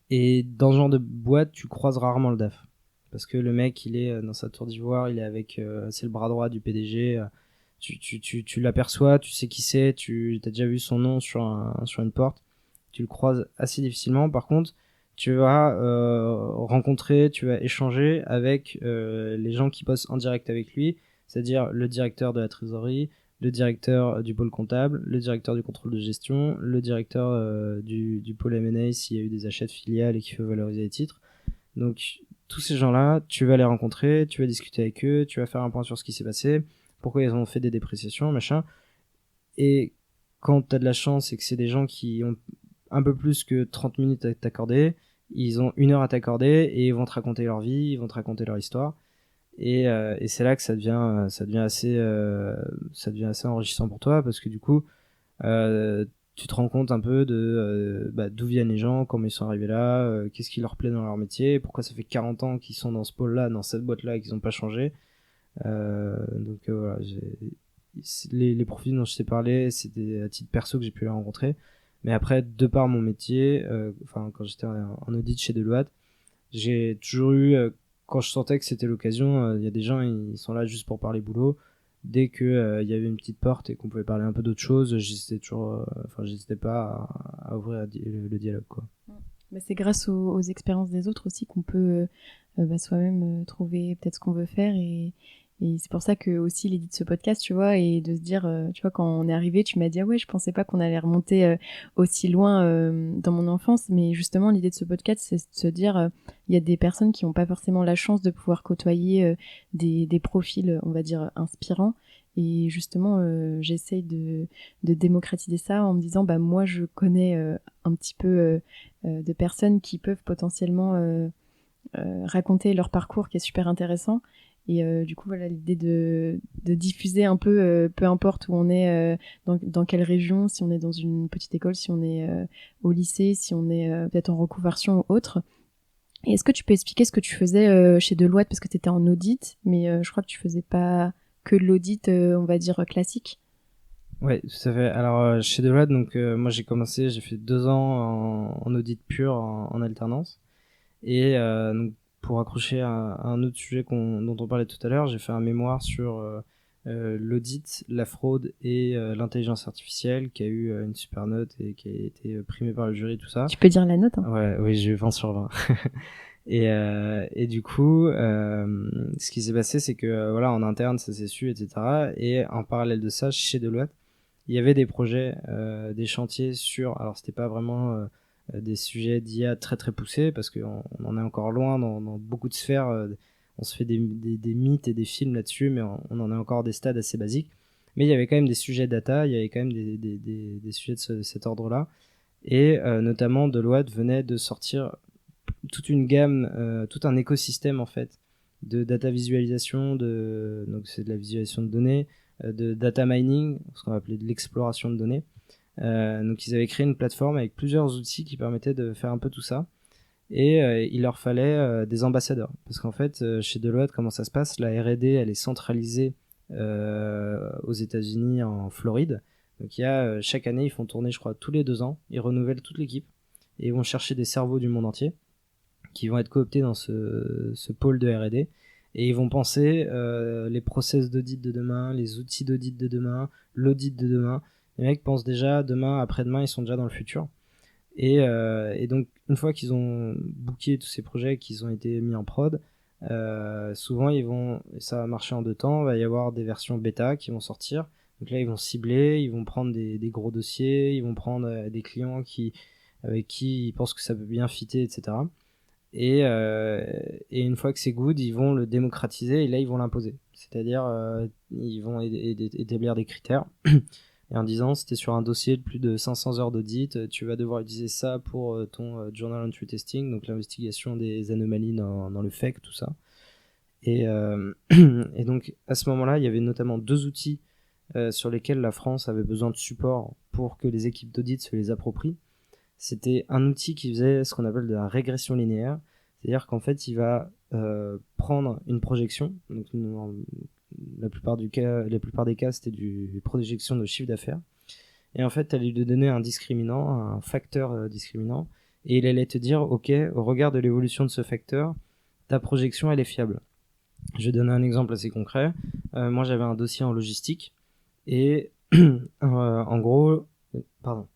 Et dans ce genre de boîte, tu croises rarement le DAF. Parce que le mec, il est dans sa tour d'ivoire, il est avec, c'est le bras droit du PDG. Tu l'aperçois, tu sais qui c'est, tu as déjà vu son nom sur une porte. Tu le croises assez difficilement. Par contre, tu vas rencontrer, tu vas échanger avec les gens qui bossent en direct avec lui, c'est-à-dire le directeur de la trésorerie, le directeur du pôle comptable, le directeur du contrôle de gestion, le directeur du pôle M&A s'il y a eu des achats de filiales et qu'il faut valoriser les titres. Donc tous ces gens-là, tu vas les rencontrer, tu vas discuter avec eux, tu vas faire un point sur ce qui s'est passé, pourquoi ils ont fait des dépréciations, machin. Et quand tu as de la chance et que c'est des gens qui ont un peu plus que 30 minutes à t'accorder, ils ont 1 heure à t'accorder et ils vont te raconter leur vie, ils vont te raconter leur histoire. Et c'est là que ça devient assez enrichissant pour toi parce que du coup, tu te rends compte un peu de d'où viennent les gens, comment ils sont arrivés là, qu'est-ce qui leur plaît dans leur métier, pourquoi ça fait 40 ans qu'ils sont dans ce pôle-là, dans cette boîte-là et qu'ils n'ont pas changé. Voilà, les profils dont je t'ai parlé, c'était à titre perso que j'ai pu les rencontrer. Mais après, de par mon métier, quand j'étais en audit chez Deloitte, j'ai toujours eu, quand je sentais que c'était l'occasion, il y a des gens, ils sont là juste pour parler boulot. Dès que il y avait une petite porte et qu'on pouvait parler un peu d'autre chose, j'hésitais pas à ouvrir le dialogue, quoi. Bah, c'est grâce aux expériences des autres aussi qu'on peut soi-même trouver peut-être ce qu'on veut faire et c'est pour ça que aussi l'idée de ce podcast, tu vois, et de se dire, tu vois, quand on est arrivé, tu m'as dit ah ouais, je pensais pas qu'on allait remonter aussi loin dans mon enfance, mais justement l'idée de ce podcast, c'est de se dire, il y a des personnes qui n'ont pas forcément la chance de pouvoir côtoyer des profils, on va dire, inspirants. Et justement, j'essaye de démocratiser ça en me disant, bah moi, je connais un petit peu de personnes qui peuvent potentiellement raconter leur parcours qui est super intéressant. Et du coup, voilà, l'idée de diffuser un peu, peu importe où on est, dans quelle région, si on est dans une petite école, si on est au lycée, si on est peut-être en reconversion ou autre. Et est-ce que tu peux expliquer ce que tu faisais chez Deloitte, parce que tu étais en audit, mais je crois que tu faisais pas que de l'audit, on va dire, classique. Ouais, tout à fait. Alors, chez Deloitte, donc, moi j'ai fait 2 ans en audit pur en alternance. Et donc, pour accrocher à un autre sujet dont on parlait tout à l'heure, j'ai fait un mémoire sur l'audit, la fraude et l'intelligence artificielle qui a eu une super note et qui a été primée par le jury, tout ça. Tu peux dire la note, hein. Ouais, oui, j'ai eu 20 sur 20. Et du coup, ce qui s'est passé, c'est que voilà, en interne, ça s'est su, etc. Et en parallèle de ça, chez Deloitte, il y avait des projets, des chantiers sur. Alors, c'était pas vraiment des sujets d'IA très très poussés parce qu'on en est encore loin dans beaucoup de sphères. On se fait des mythes et des films là-dessus, mais on en est encore des stades assez basiques. Mais il y avait quand même des sujets data, il y avait quand même des sujets de cet ordre-là. Et notamment, Deloitte venait de sortir toute une gamme, tout un écosystème en fait de data visualisation, donc c'est de la visualisation de données, de data mining, ce qu'on va appeler de l'exploration de données. Donc ils avaient créé une plateforme avec plusieurs outils qui permettaient de faire un peu tout ça. Et il leur fallait des ambassadeurs. Parce qu'en fait, chez Deloitte, comment ça se passe? La R&D, elle est centralisée aux États-Unis, en Floride. Donc il y a, chaque année, ils font tourner, je crois, tous les 2 ans. Ils renouvellent toute l'équipe. Et ils vont chercher des cerveaux du monde entier qui vont être cooptés dans ce pôle de R&D. Et ils vont penser les process d'audit de demain, les outils d'audit de demain, l'audit de demain. Les mecs pensent déjà demain, après-demain, ils sont déjà dans le futur. Et donc, une fois qu'ils ont booké tous ces projets, qu'ils ont été mis en prod, souvent, ça va marcher en 2 temps. Il va y avoir des versions bêta qui vont sortir. Donc là, ils vont cibler, ils vont prendre des gros dossiers, ils vont prendre des clients avec qui ils pensent que ça peut bien fitter, etc. Et une fois que c'est good, ils vont le démocratiser et là ils vont l'imposer. C'est-à-dire ils vont établir des critères et en disant si tu es sur un dossier de plus de 500 heures d'audit, tu vas devoir utiliser ça pour ton journal entry testing, donc l'investigation des anomalies dans le FEC, tout ça. Et, et donc à ce moment-là, il y avait notamment 2 outils sur lesquels la France avait besoin de support pour que les équipes d'audit se les approprient. C'était un outil qui faisait ce qu'on appelle de la régression linéaire, c'est-à-dire qu'en fait, il va prendre une projection, donc la plupart des cas, c'était une projection de chiffre d'affaires, et en fait, tu allais lui donner un discriminant, un facteur discriminant, et il allait te dire, ok, au regard de l'évolution de ce facteur, ta projection, elle est fiable. Je vais donner un exemple assez concret. Moi, j'avais un dossier en logistique, et en gros, pardon.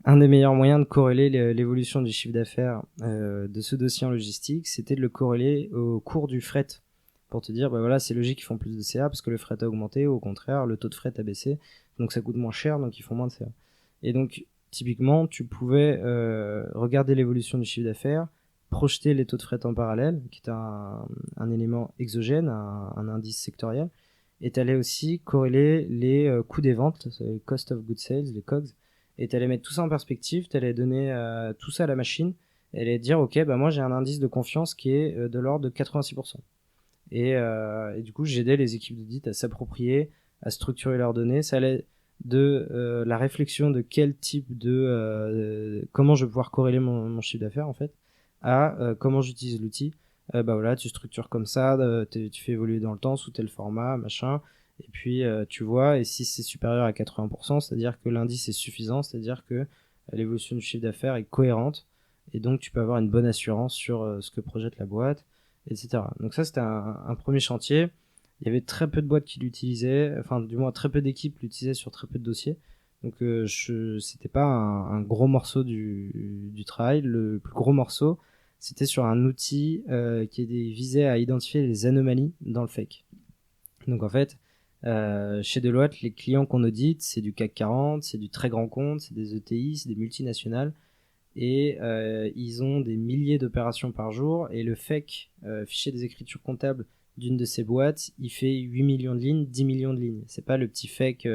Un des meilleurs moyens de corréler l'évolution du chiffre d'affaires de ce dossier en logistique, c'était de le corréler au cours du fret. Pour te dire, bah voilà, c'est logique qu'ils font plus de CA parce que le fret a augmenté, ou au contraire, le taux de fret a baissé, donc ça coûte moins cher, donc ils font moins de CA. Et donc, typiquement, tu pouvais regarder l'évolution du chiffre d'affaires, projeter les taux de fret en parallèle, qui est un élément exogène, un indice sectoriel, et tu allais aussi corréler les coûts des ventes, les cost of goods sales, les COGS, et tu allais mettre tout ça en perspective, tu allais donner tout ça à la machine, et elle allait dire, ok, bah moi j'ai un indice de confiance qui est de l'ordre de 86%. Et du coup, j'aidais les équipes d'audit à s'approprier, à structurer leurs données. Ça allait de la réflexion de quel type comment je vais pouvoir corréler mon chiffre d'affaires en fait, à comment j'utilise l'outil. Bah voilà, tu structures comme ça, tu fais évoluer dans le temps sous tel format, machin. Et puis tu vois, et si c'est supérieur à 80%, c'est-à-dire que l'indice est suffisant, c'est-à-dire que l'évolution du chiffre d'affaires est cohérente, et donc tu peux avoir une bonne assurance sur ce que projette la boîte, etc. Donc ça, c'était un premier chantier. Il y avait très peu de boîtes qui l'utilisaient, enfin du moins très peu d'équipes l'utilisaient sur très peu de dossiers. Donc c'était pas un gros morceau du travail. Le plus gros morceau, c'était sur un outil qui visait à identifier les anomalies dans le fake. Donc en fait, chez Deloitte, les clients qu'on audite, c'est du CAC 40, c'est du très grand compte, c'est des ETI, c'est des multinationales. Et ils ont des milliers d'opérations par jour, et le FEC, fichier des écritures comptables d'une de ces boîtes, il fait 8 millions de lignes, 10 millions de lignes. C'est pas le petit FEC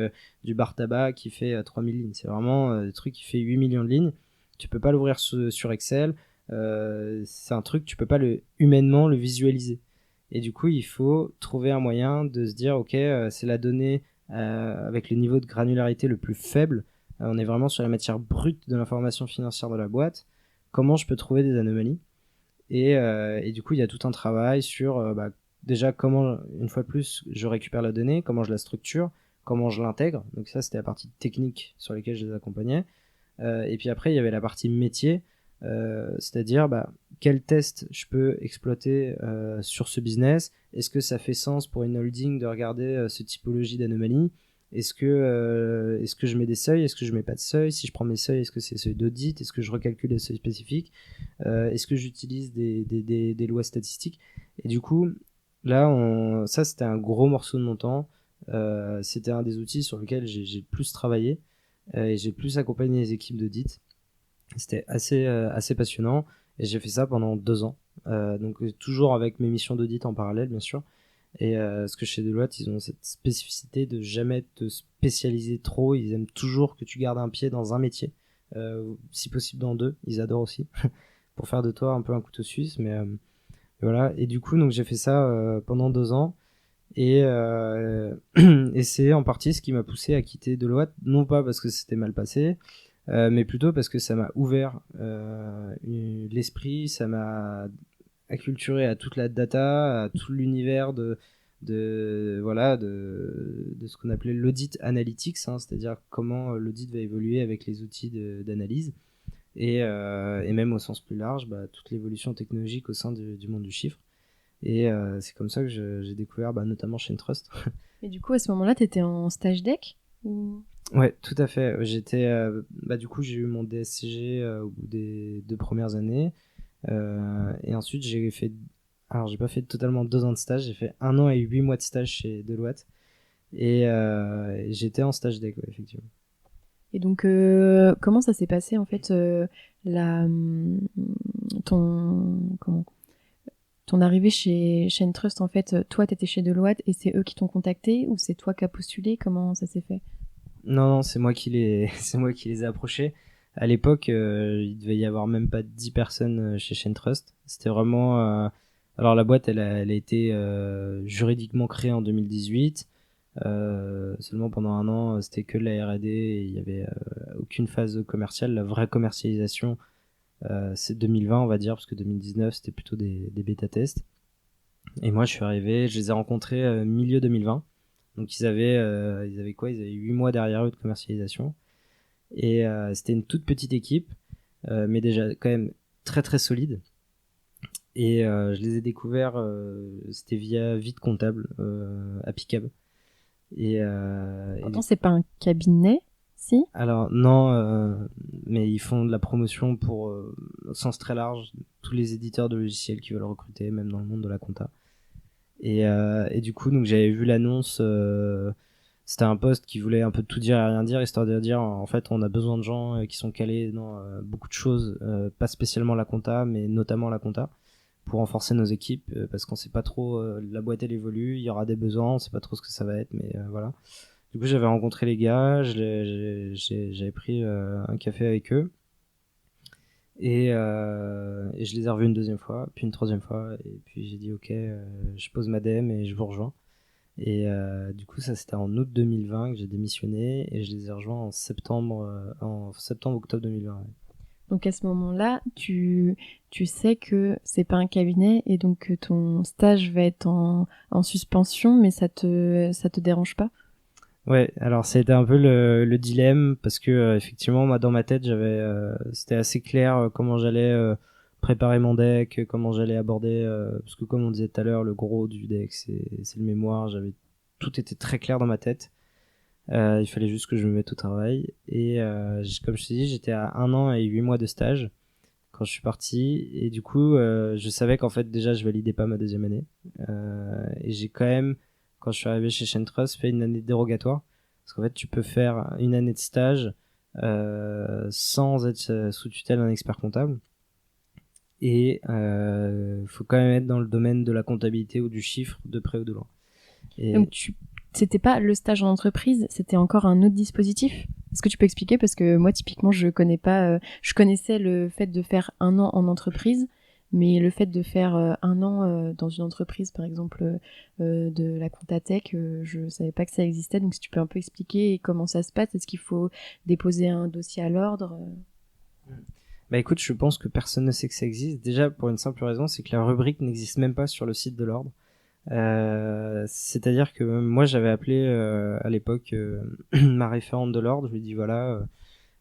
du bar tabac qui fait 3000 lignes, c'est vraiment le truc qui fait 8 millions de lignes. Tu peux pas l'ouvrir sur Excel, c'est un truc, tu peux pas humainement le visualiser. Et du coup, il faut trouver un moyen de se dire, ok, c'est la donnée avec le niveau de granularité le plus faible. On est vraiment sur la matière brute de l'information financière de la boîte. Comment je peux trouver des anomalies, et du coup, il y a tout un travail sur déjà comment, une fois de plus, je récupère la donnée, comment je la structure, comment je l'intègre. Donc ça, c'était la partie technique sur laquelle je les accompagnais. Et puis après, il y avait la partie métier, c'est-à-dire quel test je peux exploiter sur ce business. Est-ce que ça fait sens pour une holding de regarder ce typologie d'anomalie? Est-ce que je mets des seuils? Est-ce que je mets pas de seuils? Si je prends mes seuils, est-ce que c'est des seuils d'audit? Est-ce que je recalcule des seuils spécifiques? Est-ce que j'utilise des lois statistiques? Et du coup, là, ça c'était un gros morceau de mon temps. C'était un des outils sur lesquels j'ai le plus travaillé, et j'ai le plus accompagné les équipes d'audit. C'était assez passionnant, et j'ai fait ça pendant 2 ans. Donc toujours avec mes missions d'audit en parallèle, bien sûr. Et parce que chez Deloitte, ils ont cette spécificité de jamais te spécialiser trop. Ils aiment toujours que tu gardes un pied dans un métier, si possible dans 2. Ils adorent aussi, pour faire de toi un peu un couteau suisse. Mais voilà. Et du coup, donc j'ai fait ça pendant 2 ans. Et, et c'est en partie ce qui m'a poussé à quitter Deloitte, non pas parce que c'était mal passé, mais plutôt parce que ça m'a ouvert l'esprit, ça m'a acculturé à toute la data, à tout l'univers voilà, de ce qu'on appelait l'audit analytics, hein, c'est-à-dire comment l'audit va évoluer avec les outils d'analyse, et même au sens plus large, toute l'évolution technologique au sein du monde du chiffre. Et c'est comme ça que j'ai découvert notamment chez Trust. Et du coup, à ce moment-là, tu étais en stage deck ou... Ouais, tout à fait. J'étais, du coup, j'ai eu mon DSCG au bout des 2 premières années. Et ensuite, alors j'ai pas fait totalement 2 ans de stage, j'ai fait 1 an et 8 mois de stage chez Deloitte. Et j'étais en stage deck, ouais, effectivement. Et donc, comment ça s'est passé en fait la ton comment ton arrivée chez Trust en fait, toi t'étais chez Deloitte et c'est eux qui t'ont contacté ou c'est toi qui as postulé? Comment ça s'est fait? Non, non, c'est moi qui les, c'est moi qui les ai approchés. À l'époque, il devait y avoir même pas 10 personnes chez Chain Trust. C'était vraiment. Alors la boîte, elle a été juridiquement créée en 2018. Seulement pendant un an, c'était que de la R&D et il y avait aucune phase commerciale. La vraie commercialisation, c'est 2020, on va dire, parce que 2019, c'était plutôt des bêta-tests. Et moi, je suis arrivé, je les ai rencontrés milieu 2020. Donc ils avaient quoi? Ils avaient 8 mois derrière eux de commercialisation. Et c'était une toute petite équipe, mais déjà quand même très très solide. Et je les ai découverts, c'était via Vite Comptable, à Picab. Pourtant, c'est pas un cabinet, si? Alors non, mais ils font de la promotion pour, au sens très large, tous les éditeurs de logiciels qui veulent recruter, même dans le monde de la compta. Et du coup, donc j'avais vu l'annonce. C'était un poste qui voulait un peu tout dire et rien dire, histoire de dire en fait on a besoin de gens qui sont calés dans beaucoup de choses, pas spécialement la compta, mais notamment la compta, pour renforcer nos équipes, parce qu'on sait pas trop, la boîte elle évolue, il y aura des besoins, on sait pas trop ce que ça va être, mais voilà. Du coup j'avais rencontré les gars, j'avais pris un café avec eux, et je les ai revus une deuxième fois, puis une troisième fois, et puis j'ai dit ok, je pose ma DM et je vous rejoins. Et du coup, ça c'était en août 2020 que j'ai démissionné et je les ai rejoints en septembre-octobre 2020. Ouais. Donc à ce moment-là, tu sais que c'est pas un cabinet et donc que ton stage va être en suspension, mais ça te dérange pas? Ouais, alors ça a été un peu le dilemme parce que effectivement, moi dans ma tête, c'était assez clair comment j'allais préparer mon deck, comment j'allais aborder, parce que comme on disait tout à l'heure, le gros du deck c'est le mémoire. Tout était très clair dans ma tête. Il fallait juste que je me mette au travail. Et comme je t'ai dit, j'étais à 1 an et 8 mois de stage quand je suis parti. Et du coup, je savais qu'en fait, déjà, je validais pas ma deuxième année. Et j'ai quand même, quand je suis arrivé chez Shentrust, fait une année dérogatoire. Parce qu'en fait, tu peux faire une année de stage sans être sous tutelle d'un expert comptable. Et faut quand même être dans le domaine de la comptabilité ou du chiffre de près ou de loin. Et Donc c'était pas le stage en entreprise, c'était encore un autre dispositif. Est-ce que tu peux expliquer? Parce que moi, typiquement, je connais pas. Je connaissais le fait de faire un an en entreprise, mais le fait de faire un an dans une entreprise, par exemple, de la Comptatech, je savais pas que ça existait. Donc, si tu peux un peu expliquer comment ça se passe, est-ce qu'il faut déposer un dossier à l'ordre? Bah écoute, je pense que personne ne sait que ça existe. Déjà pour une simple raison, c'est que la rubrique n'existe même pas sur le site de l'ordre. C'est-à-dire que moi j'avais appelé à l'époque ma référente de l'ordre, je lui ai dit voilà,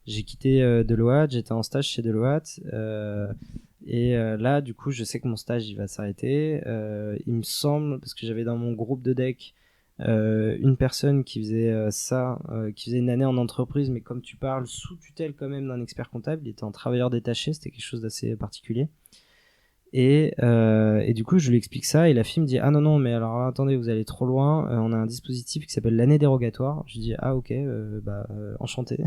j'ai quitté Deloitte, j'étais en stage chez Deloitte, et là du coup je sais que mon stage il va s'arrêter. Il me semble, parce que j'avais dans mon groupe de deck une personne qui faisait qui faisait une année en entreprise, mais comme tu parles, sous tutelle quand même d'un expert comptable, il était en travailleur détaché, c'était quelque chose d'assez particulier. Et du coup, je lui explique ça et la fille me dit ah non non mais alors attendez, vous allez trop loin. On a un dispositif qui s'appelle l'année dérogatoire. Je lui dis ah ok, enchanté.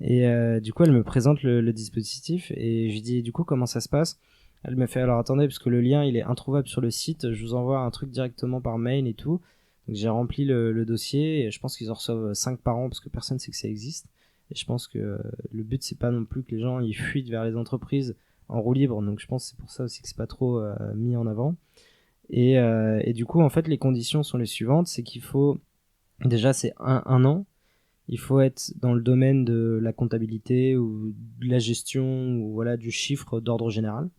Et du coup, elle me présente le dispositif et je lui dis du coup comment ça se passe. Elle me fait alors attendez parce que le lien il est introuvable sur le site. Je vous envoie un truc directement par mail et tout. Donc j'ai rempli le dossier et je pense qu'ils en reçoivent 5 par an parce que personne sait que ça existe. Et je pense que le but c'est pas non plus que les gens ils fuient vers les entreprises en roue libre, donc je pense que c'est pour ça aussi que c'est pas trop mis en avant. Et du coup, en fait, les conditions sont les suivantes, c'est qu'il faut, déjà c'est un an, il faut être dans le domaine de la comptabilité ou de la gestion ou voilà du chiffre d'ordre général.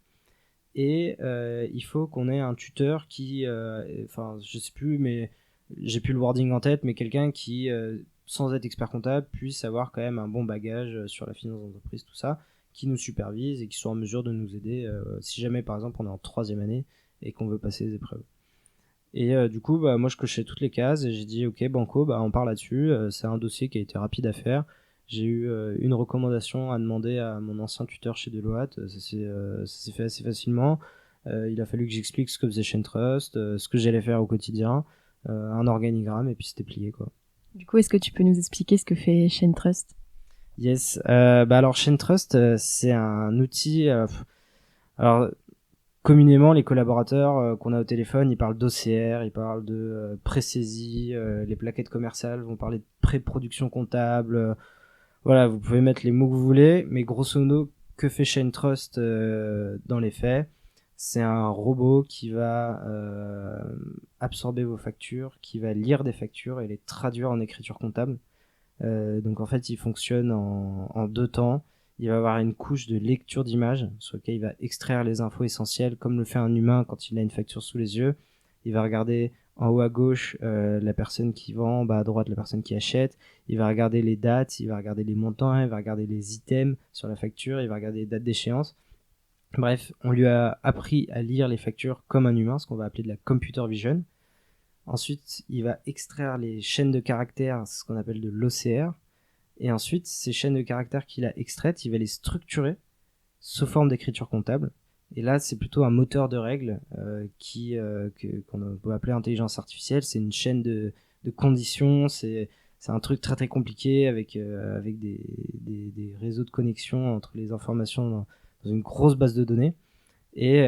Et il faut qu'on ait un tuteur qui, enfin je sais plus, mais j'ai plus le wording en tête, mais quelqu'un qui, sans être expert comptable, puisse avoir quand même un bon bagage sur la finance d'entreprise, tout ça, qui nous supervise et qui soit en mesure de nous aider si jamais par exemple on est en troisième année et qu'on veut passer les épreuves. Et du coup, bah, moi je cochais toutes les cases et j'ai dit ok banco, bah, on part là-dessus. C'est un dossier qui a été rapide à faire. J'ai eu une recommandation à demander à mon ancien tuteur chez Deloitte. Ça s'est fait assez facilement. Il a fallu que j'explique ce que faisait Shentrust, ce que j'allais faire au quotidien, un organigramme et puis c'était plié quoi. Du coup, est-ce que tu peux nous expliquer ce que fait Trust? Yes. Alors Chaintrust, c'est un outil. Alors communément, les collaborateurs qu'on a au téléphone, ils parlent d'OCR, ils parlent de pré-saisie, les plaquettes commerciales vont parler de pré-production comptable. Voilà, vous pouvez mettre les mots que vous voulez, mais grosso modo, que fait Chaintrust dans les faits? C'est un robot qui va absorber vos factures, qui va lire des factures et les traduire en écriture comptable. Donc en fait, il fonctionne en deux temps. Il va avoir une couche de lecture d'image sur laquelle il va extraire les infos essentielles, comme le fait un humain quand il a une facture sous les yeux. Il va regarder en haut à gauche la personne qui vend, en bas à droite la personne qui achète. Il va regarder les dates, il va regarder les montants, il va regarder les items sur la facture, il va regarder les dates d'échéance. Bref, on lui a appris à lire les factures comme un humain, ce qu'on va appeler de la computer vision. Ensuite, il va extraire les chaînes de caractères, ce qu'on appelle de l'OCR. Et ensuite, ces chaînes de caractères qu'il a extraites, il va les structurer sous forme d'écriture comptable. Et là, c'est plutôt un moteur de règles qu'on peut appeler intelligence artificielle. C'est une chaîne de conditions. C'est un truc très très compliqué avec des réseaux de connexion entre les informations dans une grosse base de données. Et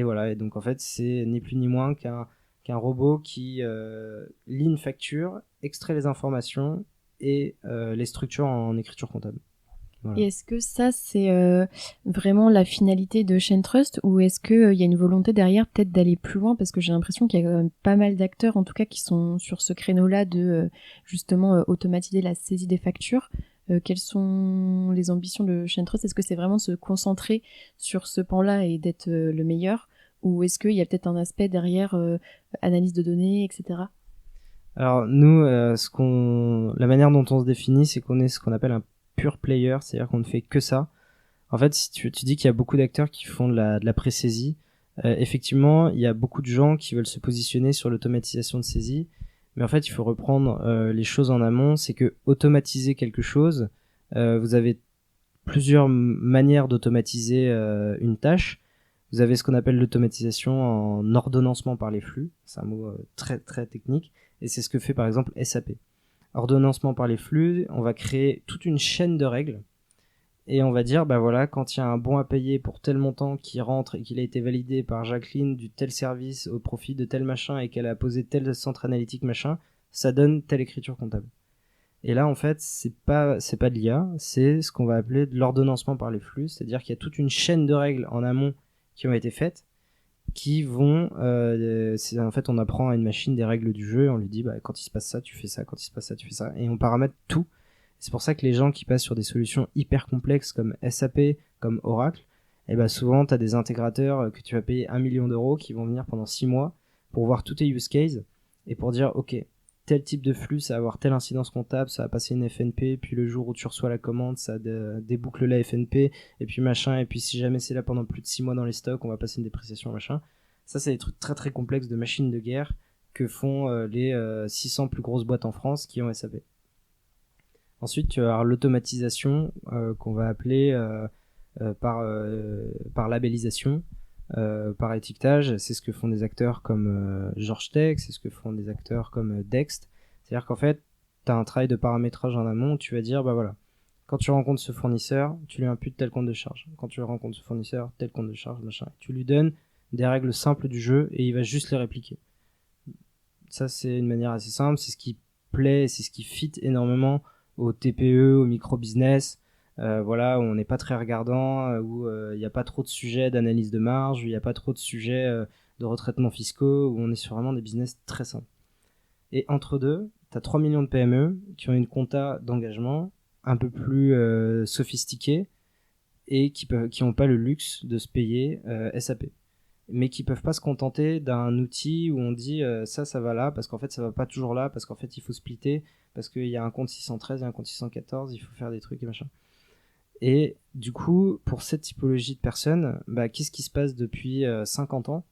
voilà. Et donc en fait, c'est ni plus ni moins qu'un robot qui lit une facture, extrait les informations et les structures en écriture comptable. Voilà. Et est-ce que ça, c'est vraiment la finalité de Chaintrust ou est-ce qu'il y a une volonté derrière peut-être d'aller plus loin? Parce que j'ai l'impression qu'il y a quand même pas mal d'acteurs, en tout cas, qui sont sur ce créneau-là de justement automatiser la saisie des factures. Quelles sont les ambitions de Chaintrust? Est-ce que c'est vraiment de se concentrer sur ce pan-là et d'être le meilleur? Ou est-ce qu'il y a peut-être un aspect derrière analyse de données, etc.? Alors nous, la manière dont on se définit, c'est qu'on est ce qu'on appelle un pure player, c'est-à-dire qu'on ne fait que ça. En fait, si tu dis qu'il y a beaucoup d'acteurs qui font de la pré-saisie, effectivement, il y a beaucoup de gens qui veulent se positionner sur l'automatisation de saisie, mais en fait, il faut reprendre les choses en amont. C'est que automatiser quelque chose, vous avez plusieurs manières d'automatiser une tâche. Vous avez ce qu'on appelle l'automatisation en ordonnancement par les flux. C'est un mot très très technique. Et c'est ce que fait par exemple SAP. Ordonnancement par les flux, on va créer toute une chaîne de règles. Et on va dire, bah voilà, quand il y a un bon à payer pour tel montant qui rentre et qu'il a été validé par Jacqueline du tel service au profit de tel machin et qu'elle a posé tel centre analytique machin, ça donne telle écriture comptable. Et là, en fait, c'est pas de l'IA, c'est ce qu'on va appeler de l'ordonnancement par les flux, c'est-à-dire qu'il y a toute une chaîne de règles en amont qui ont été faites, qui vont, en fait, on apprend à une machine des règles du jeu, on lui dit, bah, quand il se passe ça, tu fais ça, quand il se passe ça, tu fais ça, et on paramètre tout. C'est pour ça que les gens qui passent sur des solutions hyper complexes comme SAP, comme Oracle, et bah souvent, tu as des intégrateurs que tu vas payer 1 million d'euros qui vont venir pendant 6 mois pour voir tous tes use cases et pour dire, ok, tel type de flux, ça va avoir telle incidence comptable, ça va passer une FNP, puis le jour où tu reçois la commande, ça déboucle la FNP, et puis machin, et puis si jamais c'est là pendant plus de 6 mois dans les stocks, on va passer une dépréciation, machin. Ça, c'est des trucs très très complexes de machines de guerre que font les 600 plus grosses boîtes en France qui ont SAP. Ensuite, tu vas avoir l'automatisation qu'on va appeler par labellisation, par étiquetage. C'est ce que font des acteurs comme George Tech, c'est ce que font des acteurs comme Dext. C'est-à-dire qu'en fait, tu as un travail de paramétrage en amont où tu vas dire, bah voilà, quand tu rencontres ce fournisseur, tu lui imputes tel compte de charge. Quand tu rencontres ce fournisseur, tel compte de charge, machin. Tu lui donnes des règles simples du jeu et il va juste les répliquer. Ça, c'est une manière assez simple. C'est ce qui plaît, c'est ce qui fit énormément aux TPE, aux micro-business. Voilà, où on n'est pas très regardant, où il n'y a pas trop de sujets d'analyse de marge, où il n'y a pas trop de sujets de retraitement fiscaux, où on est sur vraiment des business très simples. Et entre deux, tu as 3 millions de PME qui ont une compta d'engagement un peu plus sophistiquée et qui n'ont pas le luxe de se payer SAP, mais qui peuvent pas se contenter d'un outil où on dit ça va là, parce qu'en fait ça va pas toujours là, parce qu'en fait il faut splitter, parce qu'il y a un compte 613 et un compte 614, il faut faire des trucs et machin. Et du coup, pour cette typologie de personnes, bah, qu'est-ce qui se passe depuis 50 ans?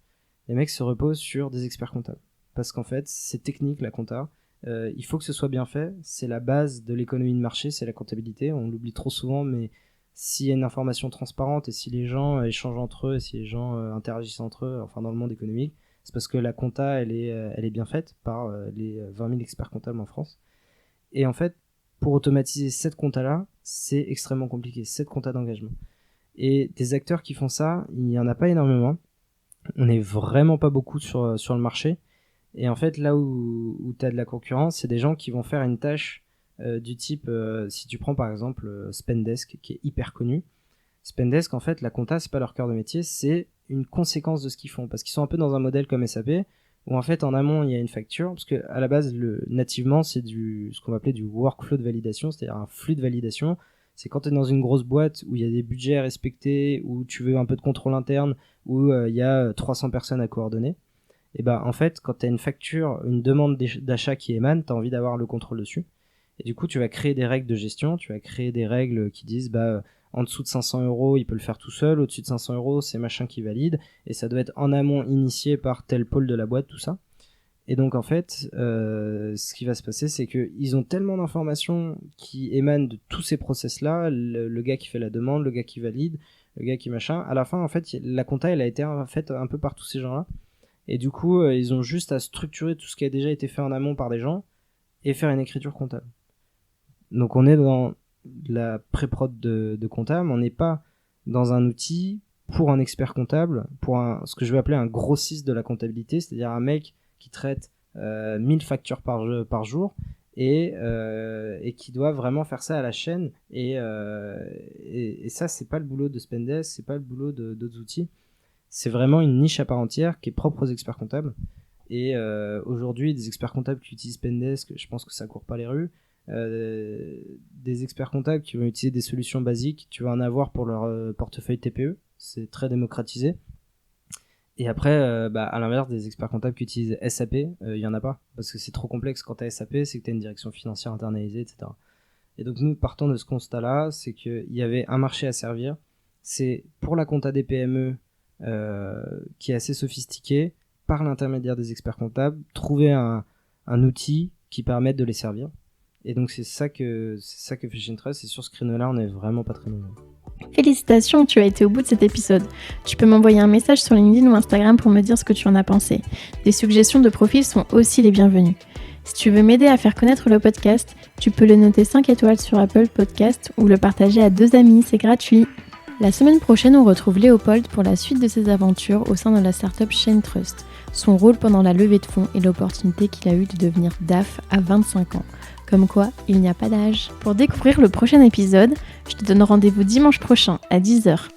Les mecs se reposent sur des experts comptables. Parce qu'en fait, c'est technique la compta. Il faut que ce soit bien fait. C'est la base de l'économie de marché, c'est la comptabilité. On l'oublie trop souvent, mais s'il y a une information transparente et si les gens échangent entre eux et si les gens interagissent entre eux, enfin dans le monde économique, c'est parce que la compta, elle est bien faite par les 20 000 experts comptables en France. Et en fait, pour automatiser cette compta-là, c'est extrêmement compliqué, cette compta d'engagement. Et des acteurs qui font ça, il n'y en a pas énormément. On n'est vraiment pas beaucoup sur le marché. Et en fait, là où tu as de la concurrence, c'est des gens qui vont faire une tâche du type, si tu prends par exemple Spendesk, qui est hyper connu. Spendesk, en fait, la compta, c'est pas leur cœur de métier, c'est une conséquence de ce qu'ils font. Parce qu'ils sont un peu dans un modèle comme SAP, où en fait, en amont, il y a une facture. Parce que à la base, nativement, c'est ce qu'on va appeler du workflow de validation, c'est-à-dire un flux de validation. C'est quand tu es dans une grosse boîte où il y a des budgets à respecter, où tu veux un peu de contrôle interne, où il y a 300 personnes à coordonner. Et ben en fait, quand tu as une facture, une demande d'achat qui émane, tu as envie d'avoir le contrôle dessus. Et du coup, tu vas créer des règles de gestion, tu vas créer des règles qui disent en dessous de 500 €, il peut le faire tout seul, au-dessus de 500 €, c'est machin qui valide, et ça doit être en amont initié par tel pôle de la boîte, tout ça. Et donc en fait, ce qui va se passer, c'est qu'ils ont tellement d'informations qui émanent de tous ces process-là, le gars qui fait la demande, le gars qui valide, le gars qui machin. À la fin, en fait, la compta, elle a été faite un peu par tous ces gens-là. Et du coup, ils ont juste à structurer tout ce qui a déjà été fait en amont par des gens et faire une écriture comptable. Donc on est dans la pré-prod de comptable, on n'est pas dans un outil pour un expert comptable, pour ce que je vais appeler un grossiste de la comptabilité, c'est-à-dire un mec qui traite 1000 factures par jour et qui doit vraiment faire ça à la chaîne. Et ça, c'est pas le boulot de Spendesk, c'est pas le boulot d'autres outils. C'est vraiment une niche à part entière qui est propre aux experts comptables. Et aujourd'hui, des experts comptables qui utilisent Spendesk, je pense que ça court pas les rues. Des experts comptables qui vont utiliser des solutions basiques, tu vas en avoir pour leur portefeuille TPE, c'est très démocratisé. Et après, à l'inverse des experts comptables qui utilisent SAP, il y en a pas, parce que c'est trop complexe. Quand tu as SAP, c'est que tu as une direction financière internalisée, etc. Et donc nous, partons de ce constat-là, c'est qu'il y avait un marché à servir. C'est pour la compta des PME qui est assez sophistiqué, par l'intermédiaire des experts comptables, trouver un outil qui permette de les servir. Et donc c'est ça que fait Shintrust, et sur ce créneau-là, on est vraiment pas très nombreux. Félicitations, tu as été au bout de cet épisode. Tu peux m'envoyer un message sur LinkedIn ou Instagram pour me dire ce que tu en as pensé. Des suggestions de profils sont aussi les bienvenues. Si tu veux m'aider à faire connaître le podcast, tu peux le noter 5 étoiles sur Apple Podcast ou le partager à 2 amis, c'est gratuit. La semaine prochaine, on retrouve Léopold pour la suite de ses aventures au sein de la startup Shintrust, son rôle pendant la levée de fonds et l'opportunité qu'il a eue de devenir DAF à 25 ans. Comme quoi, il n'y a pas d'âge. Pour découvrir le prochain épisode, je te donne rendez-vous dimanche prochain à 10h